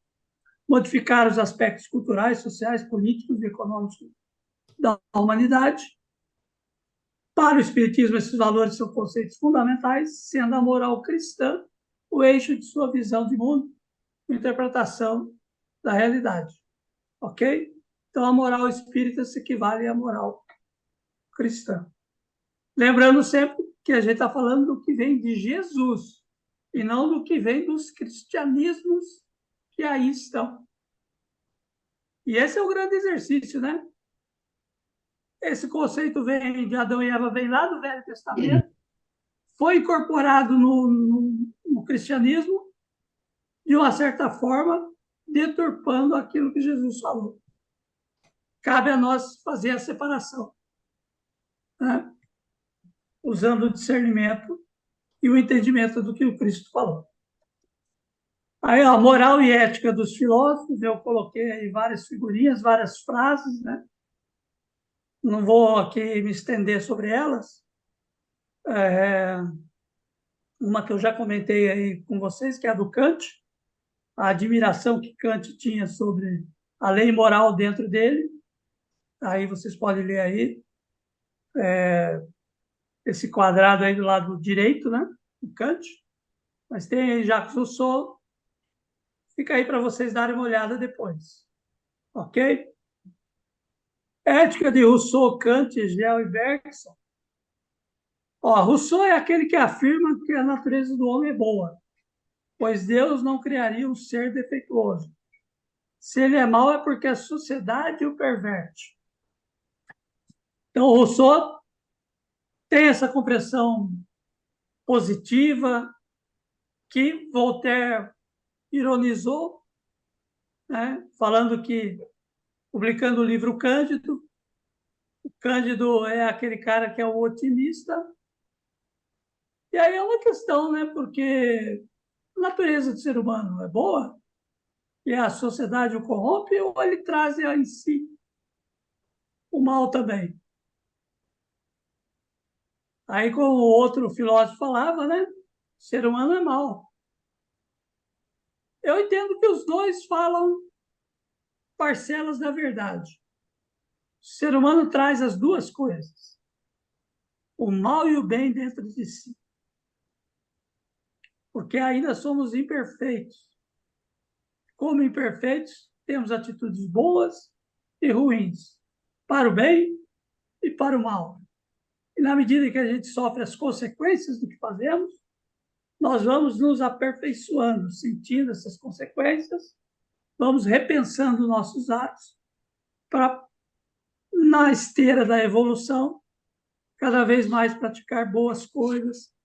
modificaram os aspectos culturais, sociais, políticos e econômicos da humanidade. Para o Espiritismo, esses valores são conceitos fundamentais, sendo a moral cristã o eixo de sua visão de mundo e interpretação da realidade. Ok? Então, a moral espírita se equivale à moral cristã. Lembrando sempre que a gente está falando do que vem de Jesus e não do que vem dos cristianismos que aí estão. E esse é o grande exercício, né? Esse conceito vem de Adão e Eva, vem lá do Velho Testamento, foi incorporado no cristianismo, de uma certa forma, deturpando aquilo que Jesus falou. Cabe a nós fazer a separação, né? Usando o discernimento e o entendimento do que o Cristo falou. Aí, a moral e ética dos filósofos, eu coloquei aí várias figurinhas, várias frases, né? Não vou aqui me estender sobre elas. Uma que eu já comentei aí com vocês, que é a do Kant, a admiração que Kant tinha sobre a lei moral dentro dele. Aí vocês podem ler aí esse quadrado aí do lado direito, né? Do Kant. Mas tem aí Jacques Rousseau. Fica aí para vocês darem uma olhada depois. Ok? Ética de Rousseau, Kant, Hegel e Bergson. Rousseau é aquele que afirma que a natureza do homem é boa, pois Deus não criaria um ser defeituoso. Se ele é mau, é porque a sociedade o perverte. Então, Rousseau tem essa compreensão positiva que Voltaire ironizou, né? Falando que, publicando o livro Cândido, o Cândido é aquele cara que é o otimista. E aí é uma questão, né? Porque a natureza do ser humano é boa, que a sociedade o corrompe, ou ele traz em si o mal também. Aí, como o outro filósofo falava, né? O ser humano é mau. Eu entendo que os dois falam parcelas da verdade. O ser humano traz as duas coisas, o mal e o bem dentro de si. Porque ainda somos imperfeitos. Como imperfeitos, temos atitudes boas e ruins, para o bem e para o mal. E na medida que a gente sofre as consequências do que fazemos, nós vamos nos aperfeiçoando, sentindo essas consequências, vamos repensando nossos atos para, na esteira da evolução, cada vez mais praticar boas coisas,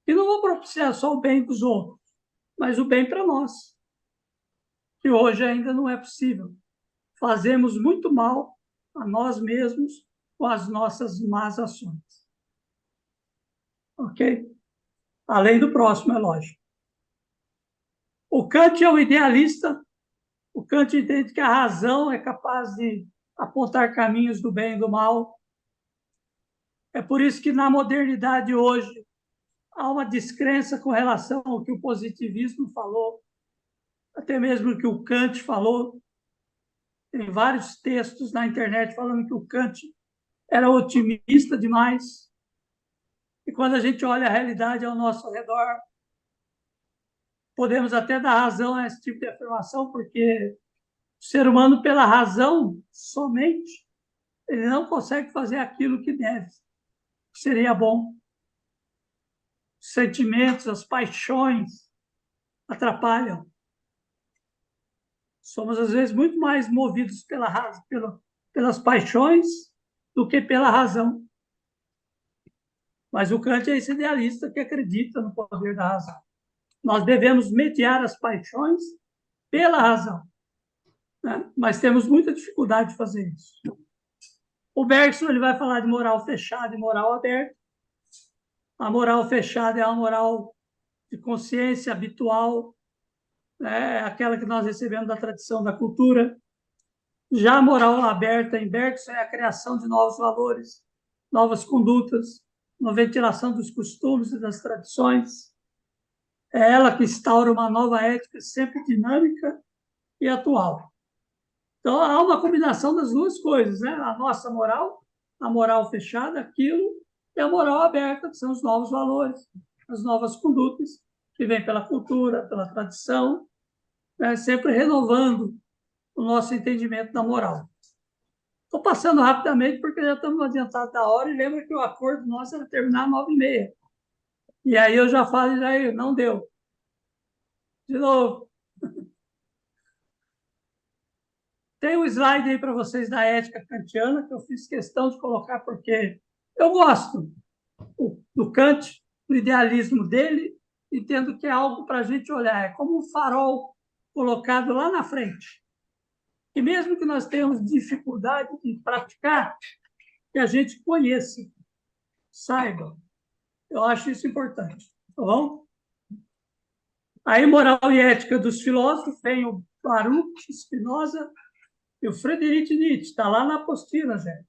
que não vão propiciar só o bem dos outros, mas o bem para nós, que hoje ainda não é possível. Fazemos muito mal a nós mesmos com as nossas más ações. Ok? Além do próximo, é lógico. O Kant é um idealista. O Kant entende que a razão é capaz de apontar caminhos do bem e do mal. É por isso que na modernidade hoje há uma descrença com relação ao que o positivismo falou, até mesmo o que o Kant falou. Tem vários textos na internet falando que o Kant era otimista demais. E quando a gente olha a realidade ao nosso redor, podemos até dar razão a esse tipo de afirmação, porque o ser humano, pela razão somente, ele não consegue fazer aquilo que deve, que seria bom. Os sentimentos, as paixões atrapalham. Somos, às vezes, muito mais movidos pelas paixões do que pela razão. Mas o Kant é esse idealista que acredita no poder da razão. Nós devemos mediar as paixões pela razão, né? Mas temos muita dificuldade de fazer isso. O Bergson ele vai falar de moral fechada e moral aberta. A moral fechada é a moral de consciência habitual, né? Aquela que nós recebemos da tradição da cultura. Já a moral aberta em Bergson é a criação de novos valores, novas condutas, uma ventilação dos costumes e das tradições. É ela que instaura uma nova ética sempre dinâmica e atual. Então, há uma combinação das duas coisas, né? A nossa moral, a moral fechada, aquilo, e a moral aberta, que são os novos valores, as novas condutas, que vêm pela cultura, pela tradição, né? Sempre renovando o nosso entendimento da moral. Estou passando rapidamente, porque já estamos adiantados da hora, e lembra que o acordo nosso era terminar às 9h30. E aí eu já falo, já não deu. De novo. Tem um slide aí para vocês da ética kantiana, que eu fiz questão de colocar, porque eu gosto do Kant, do idealismo dele, entendo que é algo para a gente olhar, é como um farol colocado lá na frente. E mesmo que nós tenhamos dificuldade de praticar, que a gente conheça, saiba. Eu acho isso importante, tá bom? Aí, moral e ética dos filósofos, tem o Baruch Spinoza e o Friedrich Nietzsche, está lá na apostila, gente.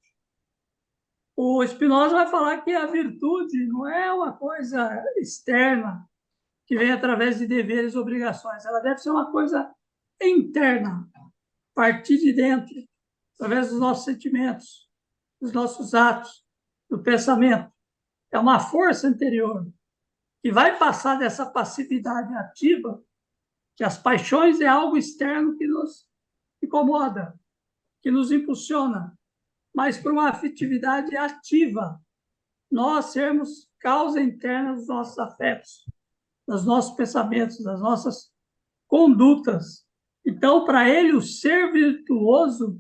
O Spinoza vai falar que a virtude não é uma coisa externa, que vem através de deveres e obrigações. Ela deve ser uma coisa interna, partir de dentro, através dos nossos sentimentos, dos nossos atos, do pensamento. É uma força interior que vai passar dessa passividade ativa, que as paixões é algo externo que nos incomoda, que nos impulsiona, mas para uma afetividade ativa, nós sermos causa interna dos nossos afetos, dos nossos pensamentos, das nossas condutas. Então, para ele, o ser virtuoso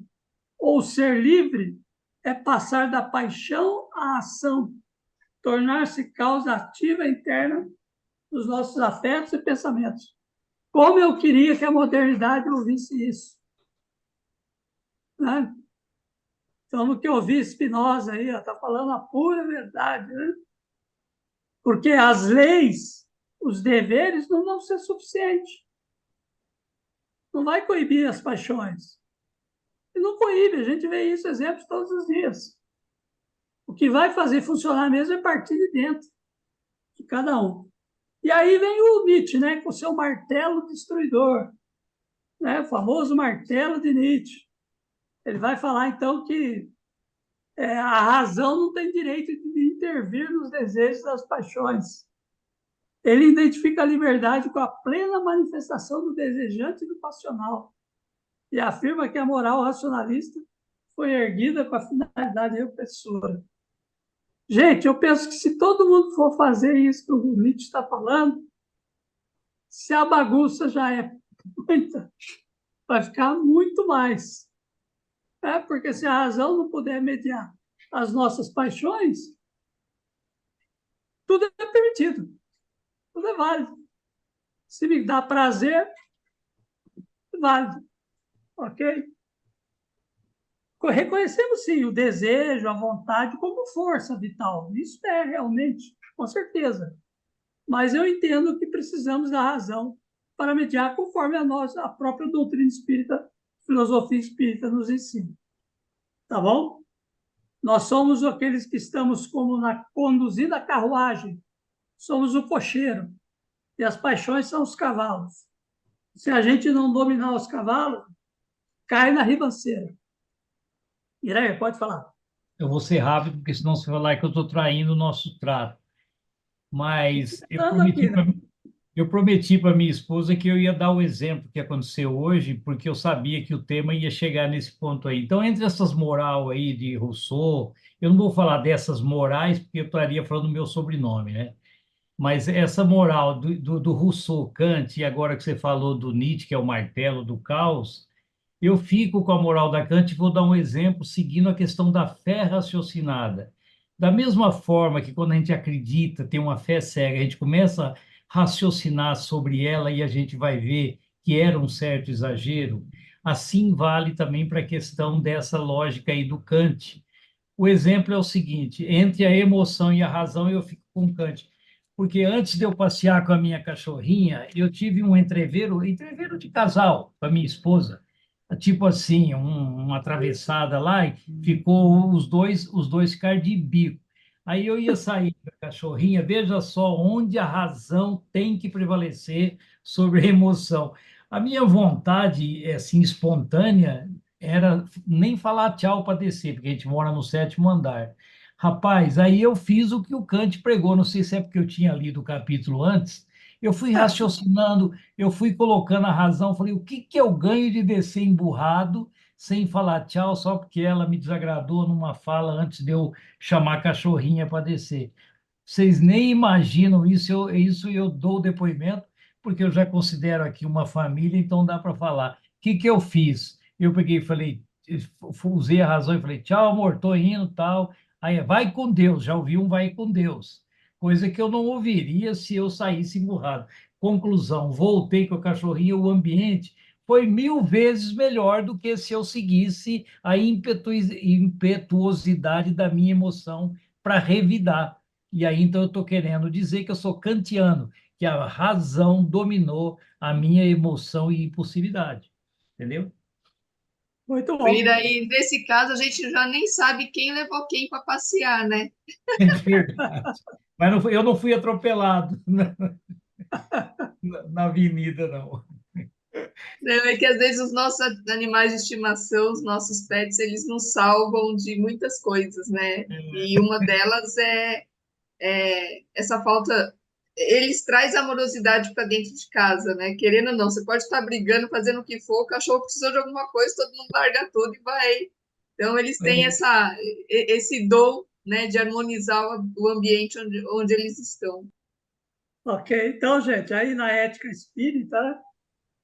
ou ser livre é passar da paixão à ação, tornar-se causa ativa interna dos nossos afetos e pensamentos. Como eu queria que a modernidade ouvisse isso, né? Então, no que eu ouvi Spinoza aí, está falando a pura verdade, né? Porque as leis, os deveres não vão ser suficientes. não vai coibir as paixões. E não coíbe, a gente vê isso, exemplos todos os dias. O que vai fazer funcionar mesmo é partir de dentro de cada um. E aí vem o Nietzsche, né, com o seu martelo destruidor, né, o famoso martelo de Nietzsche. Ele vai falar, então, que a razão não tem direito de intervir nos desejos das paixões. Ele identifica a liberdade com a plena manifestação do desejante e do passional e afirma que a moral racionalista foi erguida com a finalidade repressora. Gente, eu penso que se todo mundo for fazer isso que o Nietzsche está falando, se a bagunça já é muita, vai ficar muito mais. Porque se a razão não puder mediar as nossas paixões, tudo é permitido, tudo é válido. Se me dá prazer, é válido, ok? Reconhecemos, sim, o desejo, a vontade como força vital. Isso é realmente, com certeza. Mas eu entendo que precisamos da razão para mediar conforme a própria doutrina espírita, filosofia espírita nos ensina. Tá bom? Nós somos aqueles que estamos como conduzindo a carruagem. Somos o cocheiro. E as paixões são os cavalos. Se a gente não dominar os cavalos, cai na ribanceira. Ireia, pode falar. Eu vou ser rápido, porque senão você vai falar que eu estou traindo o nosso trato. Mas Aqui, né? eu prometi para minha esposa que eu ia dar o exemplo que aconteceu hoje, porque eu sabia que o tema ia chegar nesse ponto aí. Então, entre essas moral aí de Rousseau, eu não vou falar dessas morais, porque eu estaria falando do meu sobrenome, né? Mas essa moral do Rousseau, Kant, e agora que você falou do Nietzsche, que é o martelo do caos, eu fico com a moral da Kant e vou dar um exemplo seguindo a questão da fé raciocinada. Da mesma forma que quando a gente acredita, tem uma fé cega, a gente começa a raciocinar sobre ela e a gente vai ver que era um certo exagero, assim vale também para a questão dessa lógica aí do Kant. O exemplo é o seguinte: entre a emoção e a razão, eu fico com Kant. Porque antes de eu passear com a minha cachorrinha, eu tive um entreveiro de casal com a minha esposa. Tipo assim, uma atravessada lá, e ficou os dois ficaram de bico. Aí eu ia sair com a cachorrinha, veja só onde a razão tem que prevalecer sobre a emoção. A minha vontade, assim, espontânea, era nem falar tchau para descer, porque a gente mora no 7º andar. Rapaz, aí eu fiz o que o Kant pregou, não sei se é porque eu tinha lido o capítulo antes, eu fui raciocinando, eu fui colocando a razão, falei, o que que eu ganho de descer emburrado, sem falar tchau, só porque ela me desagradou numa fala antes de eu chamar a cachorrinha para descer. Vocês nem imaginam isso, isso eu dou depoimento, porque eu já considero aqui uma família, então dá para falar. O que que eu fiz? Eu peguei e falei, usei a razão e falei, tchau, amor, tô indo, tal. Aí, vai com Deus, já ouvi um vai com Deus. Coisa que eu não ouviria se eu saísse emburrado. Conclusão, voltei com a cachorrinha, o ambiente foi 1000 vezes melhor do que se eu seguisse a impetuosidade da minha emoção para revidar. E aí, então, eu estou querendo dizer que eu sou kantiano, que a razão dominou a minha emoção e impulsividade. Entendeu? Muito bom. E daí, nesse caso, a gente já nem sabe quem levou quem para passear, né? É verdade. Mas eu não fui atropelado na avenida, não. É que às vezes os nossos animais de estimação, os nossos pets, eles nos salvam de muitas coisas, né? E uma delas é essa falta. Eles trazem amorosidade para dentro de casa, né? Querendo ou não, você pode estar brigando, fazendo o que for, o cachorro precisou de alguma coisa, todo mundo larga tudo e vai. Então, eles têm esse dom, né, de harmonizar o ambiente onde eles estão. Ok, então, gente, aí na ética espírita, né,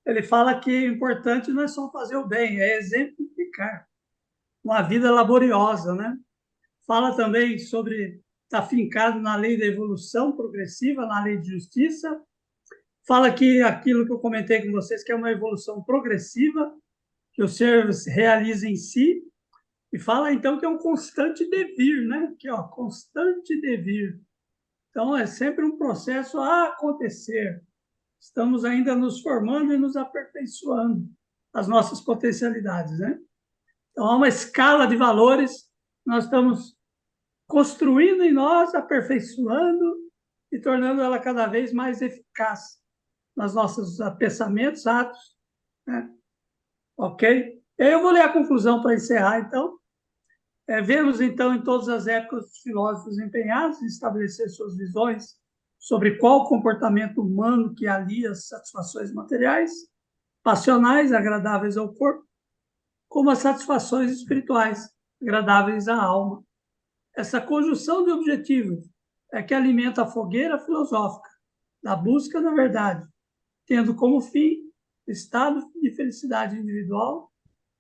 ele fala que o importante não é só fazer o bem, é exemplificar uma vida laboriosa, né? Fala também sobre estar fincado na lei da evolução progressiva, na lei de justiça. Fala que aquilo que eu comentei com vocês, que é uma evolução progressiva, que o ser realiza em si, e fala então que é um constante devir, né? Que ó, constante devir. Então é sempre um processo a acontecer. estamos ainda nos formando e nos aperfeiçoando as nossas potencialidades, né? Então, há uma escala de valores, nós estamos construindo em nós, aperfeiçoando e tornando ela cada vez mais eficaz nos nossos pensamentos, atos, né? Ok? Eu vou ler a conclusão para encerrar, então. Vemos, então, em todas as épocas, os filósofos empenhados em estabelecer suas visões sobre qual o comportamento humano que alia as satisfações materiais, passionais, agradáveis ao corpo, como as satisfações espirituais, agradáveis à alma. Essa conjunção de objetivos é que alimenta a fogueira filosófica da busca da verdade, tendo como fim o estado de felicidade individual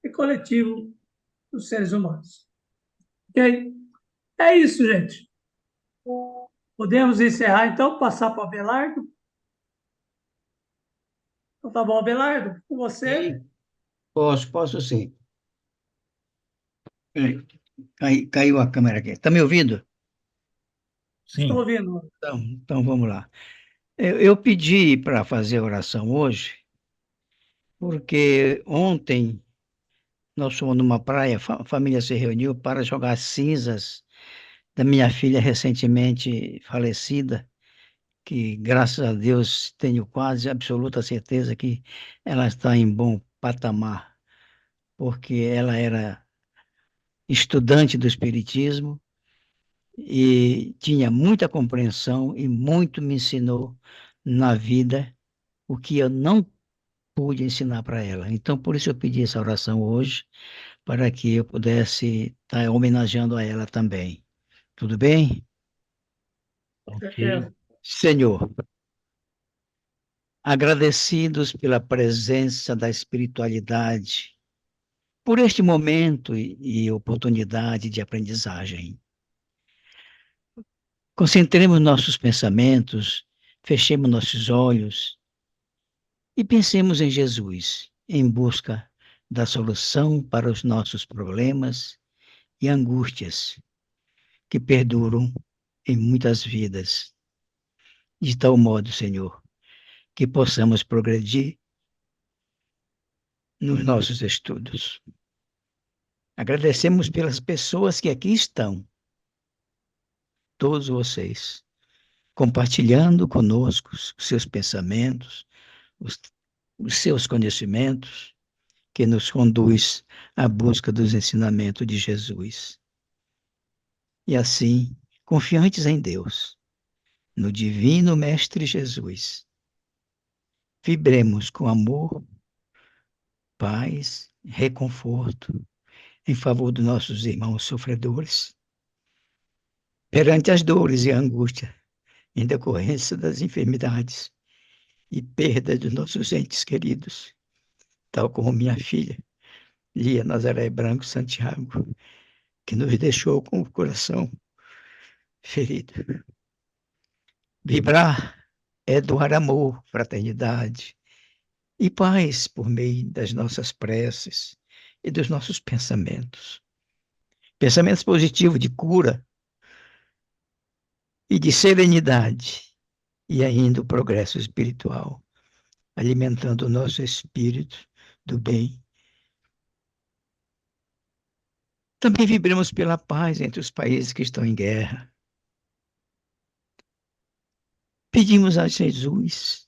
e coletivo dos seres humanos. Ok? É isso, gente. Podemos encerrar, então, passar para o Abelardo? Então, tá bom, Abelardo, com você. Sim, posso sim. Peraí, caiu a câmera aqui. Está me ouvindo? Estou Sim. ouvindo. Então vamos lá. Eu pedi para fazer a oração hoje, porque ontem nós fomos numa praia, a família se reuniu para jogar as cinzas da minha filha recentemente falecida, que graças a Deus tenho quase absoluta certeza que ela está em bom patamar, porque ela era estudante do Espiritismo e tinha muita compreensão e muito me ensinou na vida o que eu não pude ensinar para ela. Então, por isso eu pedi essa oração hoje, para que eu pudesse estar homenageando a ela também. Tudo bem? Ok. Senhor, agradecidos pela presença da espiritualidade, por este momento e oportunidade de aprendizagem. Concentremos nossos pensamentos, fechemos nossos olhos e pensemos em Jesus, em busca da solução para os nossos problemas e angústias que perduram em muitas vidas. De tal modo, Senhor, que possamos progredir nos nossos estudos. Agradecemos pelas pessoas que aqui estão, todos vocês, compartilhando conosco os seus pensamentos, os, os seus conhecimentos, que nos conduz à busca dos ensinamentos de Jesus. E assim, confiantes em Deus, no divino Mestre Jesus, vibremos com amor, paz, reconforto em favor dos nossos irmãos sofredores, perante as dores e a angústia em decorrência das enfermidades e perda dos nossos entes queridos, tal como minha filha, Lia Nazaré Branco Santiago, que nos deixou com o coração ferido. Vibrar é doar amor, fraternidade e paz por meio das nossas preces e dos nossos pensamentos. Pensamentos positivos de cura e de serenidade e ainda o progresso espiritual, alimentando o nosso espírito do bem. Também vibramos pela paz entre os países que estão em guerra. Pedimos a Jesus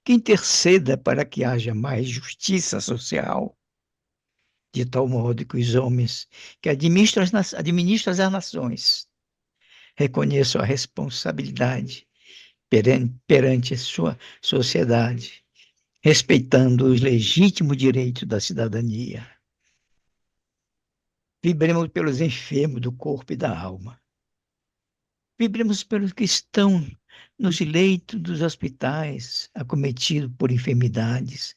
que interceda para que haja mais justiça social, de tal modo que os homens que administram as nações reconheçam a responsabilidade perante a sua sociedade, respeitando os legítimos direitos da cidadania. Vibremos pelos enfermos do corpo e da alma. Vibremos pelos que estão nos leitos dos hospitais, acometidos por enfermidades,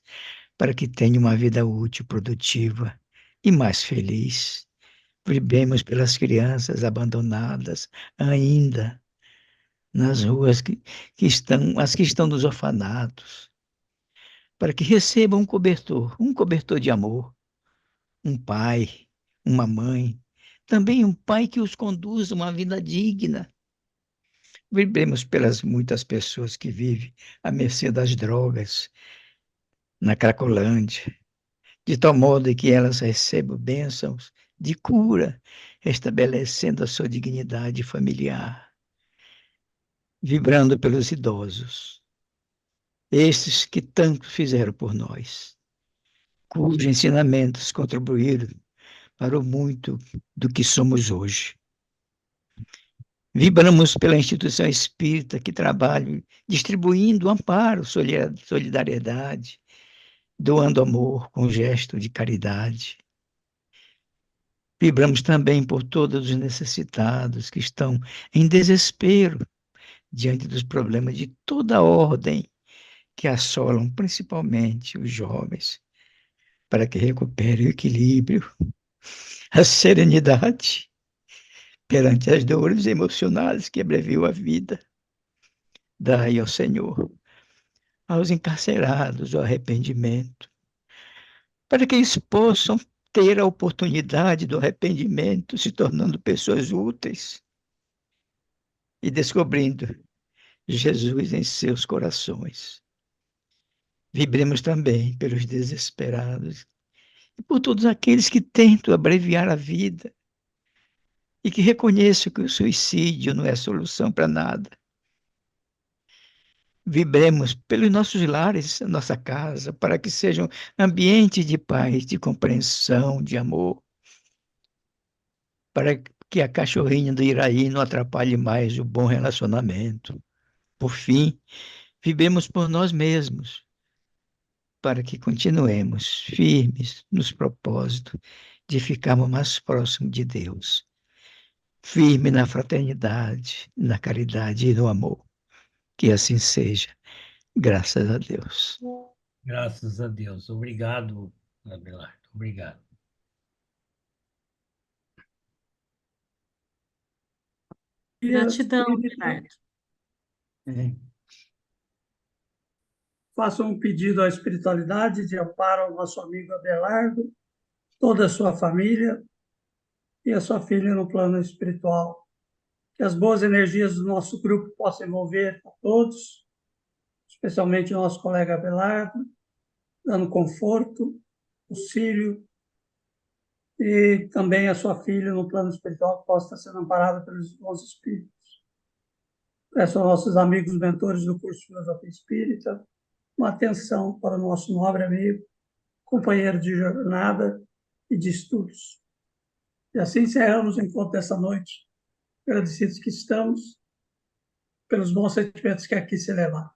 para que tenham uma vida útil, produtiva e mais feliz. Vibremos pelas crianças abandonadas ainda nas ruas as que estão nos orfanatos, para que recebam um cobertor de amor, um pai, uma mãe, também um pai que os conduza a uma vida digna, Vibremos pelas muitas pessoas que vivem à mercê das drogas na Cracolândia, de tal modo que elas recebam bênçãos de cura, estabelecendo a sua dignidade familiar, vibrando pelos idosos, estes que tanto fizeram por nós, cujos ensinamentos contribuíram para o muito do que somos hoje. Vibramos pela instituição espírita que trabalha distribuindo amparo, solidariedade, doando amor com gesto de caridade. Vibramos também por todos os necessitados que estão em desespero diante dos problemas de toda ordem que assolam principalmente os jovens, para que recuperem o equilíbrio, a serenidade perante as dores emocionais que abreviam a vida. Dai ao Senhor, aos encarcerados, o arrependimento, para que eles possam ter a oportunidade do arrependimento, se tornando pessoas úteis e descobrindo Jesus em seus corações. Vibremos também pelos desesperados e por todos aqueles que tentam abreviar a vida e que reconheçam que o suicídio não é solução para nada. Vibremos pelos nossos lares, nossa casa, para que sejam ambientes de paz, de compreensão, de amor, para que a cachorrinha do Iraí não atrapalhe mais o bom relacionamento. Por fim, vibremos por nós mesmos, para que continuemos firmes nos propósitos de ficarmos mais próximos de Deus, firme na fraternidade, na caridade e no amor. Que assim seja, graças a Deus. Graças a Deus. Obrigado, Abelardo. Obrigado. Gratidão, Bernardo. Faço um pedido à espiritualidade de amparo ao nosso amigo Abelardo, toda a sua família e a sua filha no plano espiritual. Que as boas energias do nosso grupo possam envolver a todos, especialmente o nosso colega Abelardo, dando conforto, auxílio, e também a sua filha no plano espiritual que possa estar sendo amparada pelos bons espíritos. Peço aos nossos amigos mentores do curso de Filosofia Espírita uma atenção para o nosso nobre amigo, companheiro de jornada e de estudos. E assim encerramos o encontro dessa noite, agradecidos que estamos pelos bons sentimentos que aqui se levaram.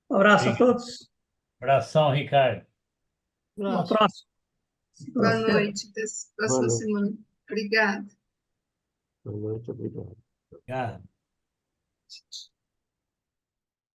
Um abraço a todos. Abração, Ricardo. Uma próxima. Boa noite. Até a próxima semana. Obrigada. Boa noite, obrigado. Obrigado.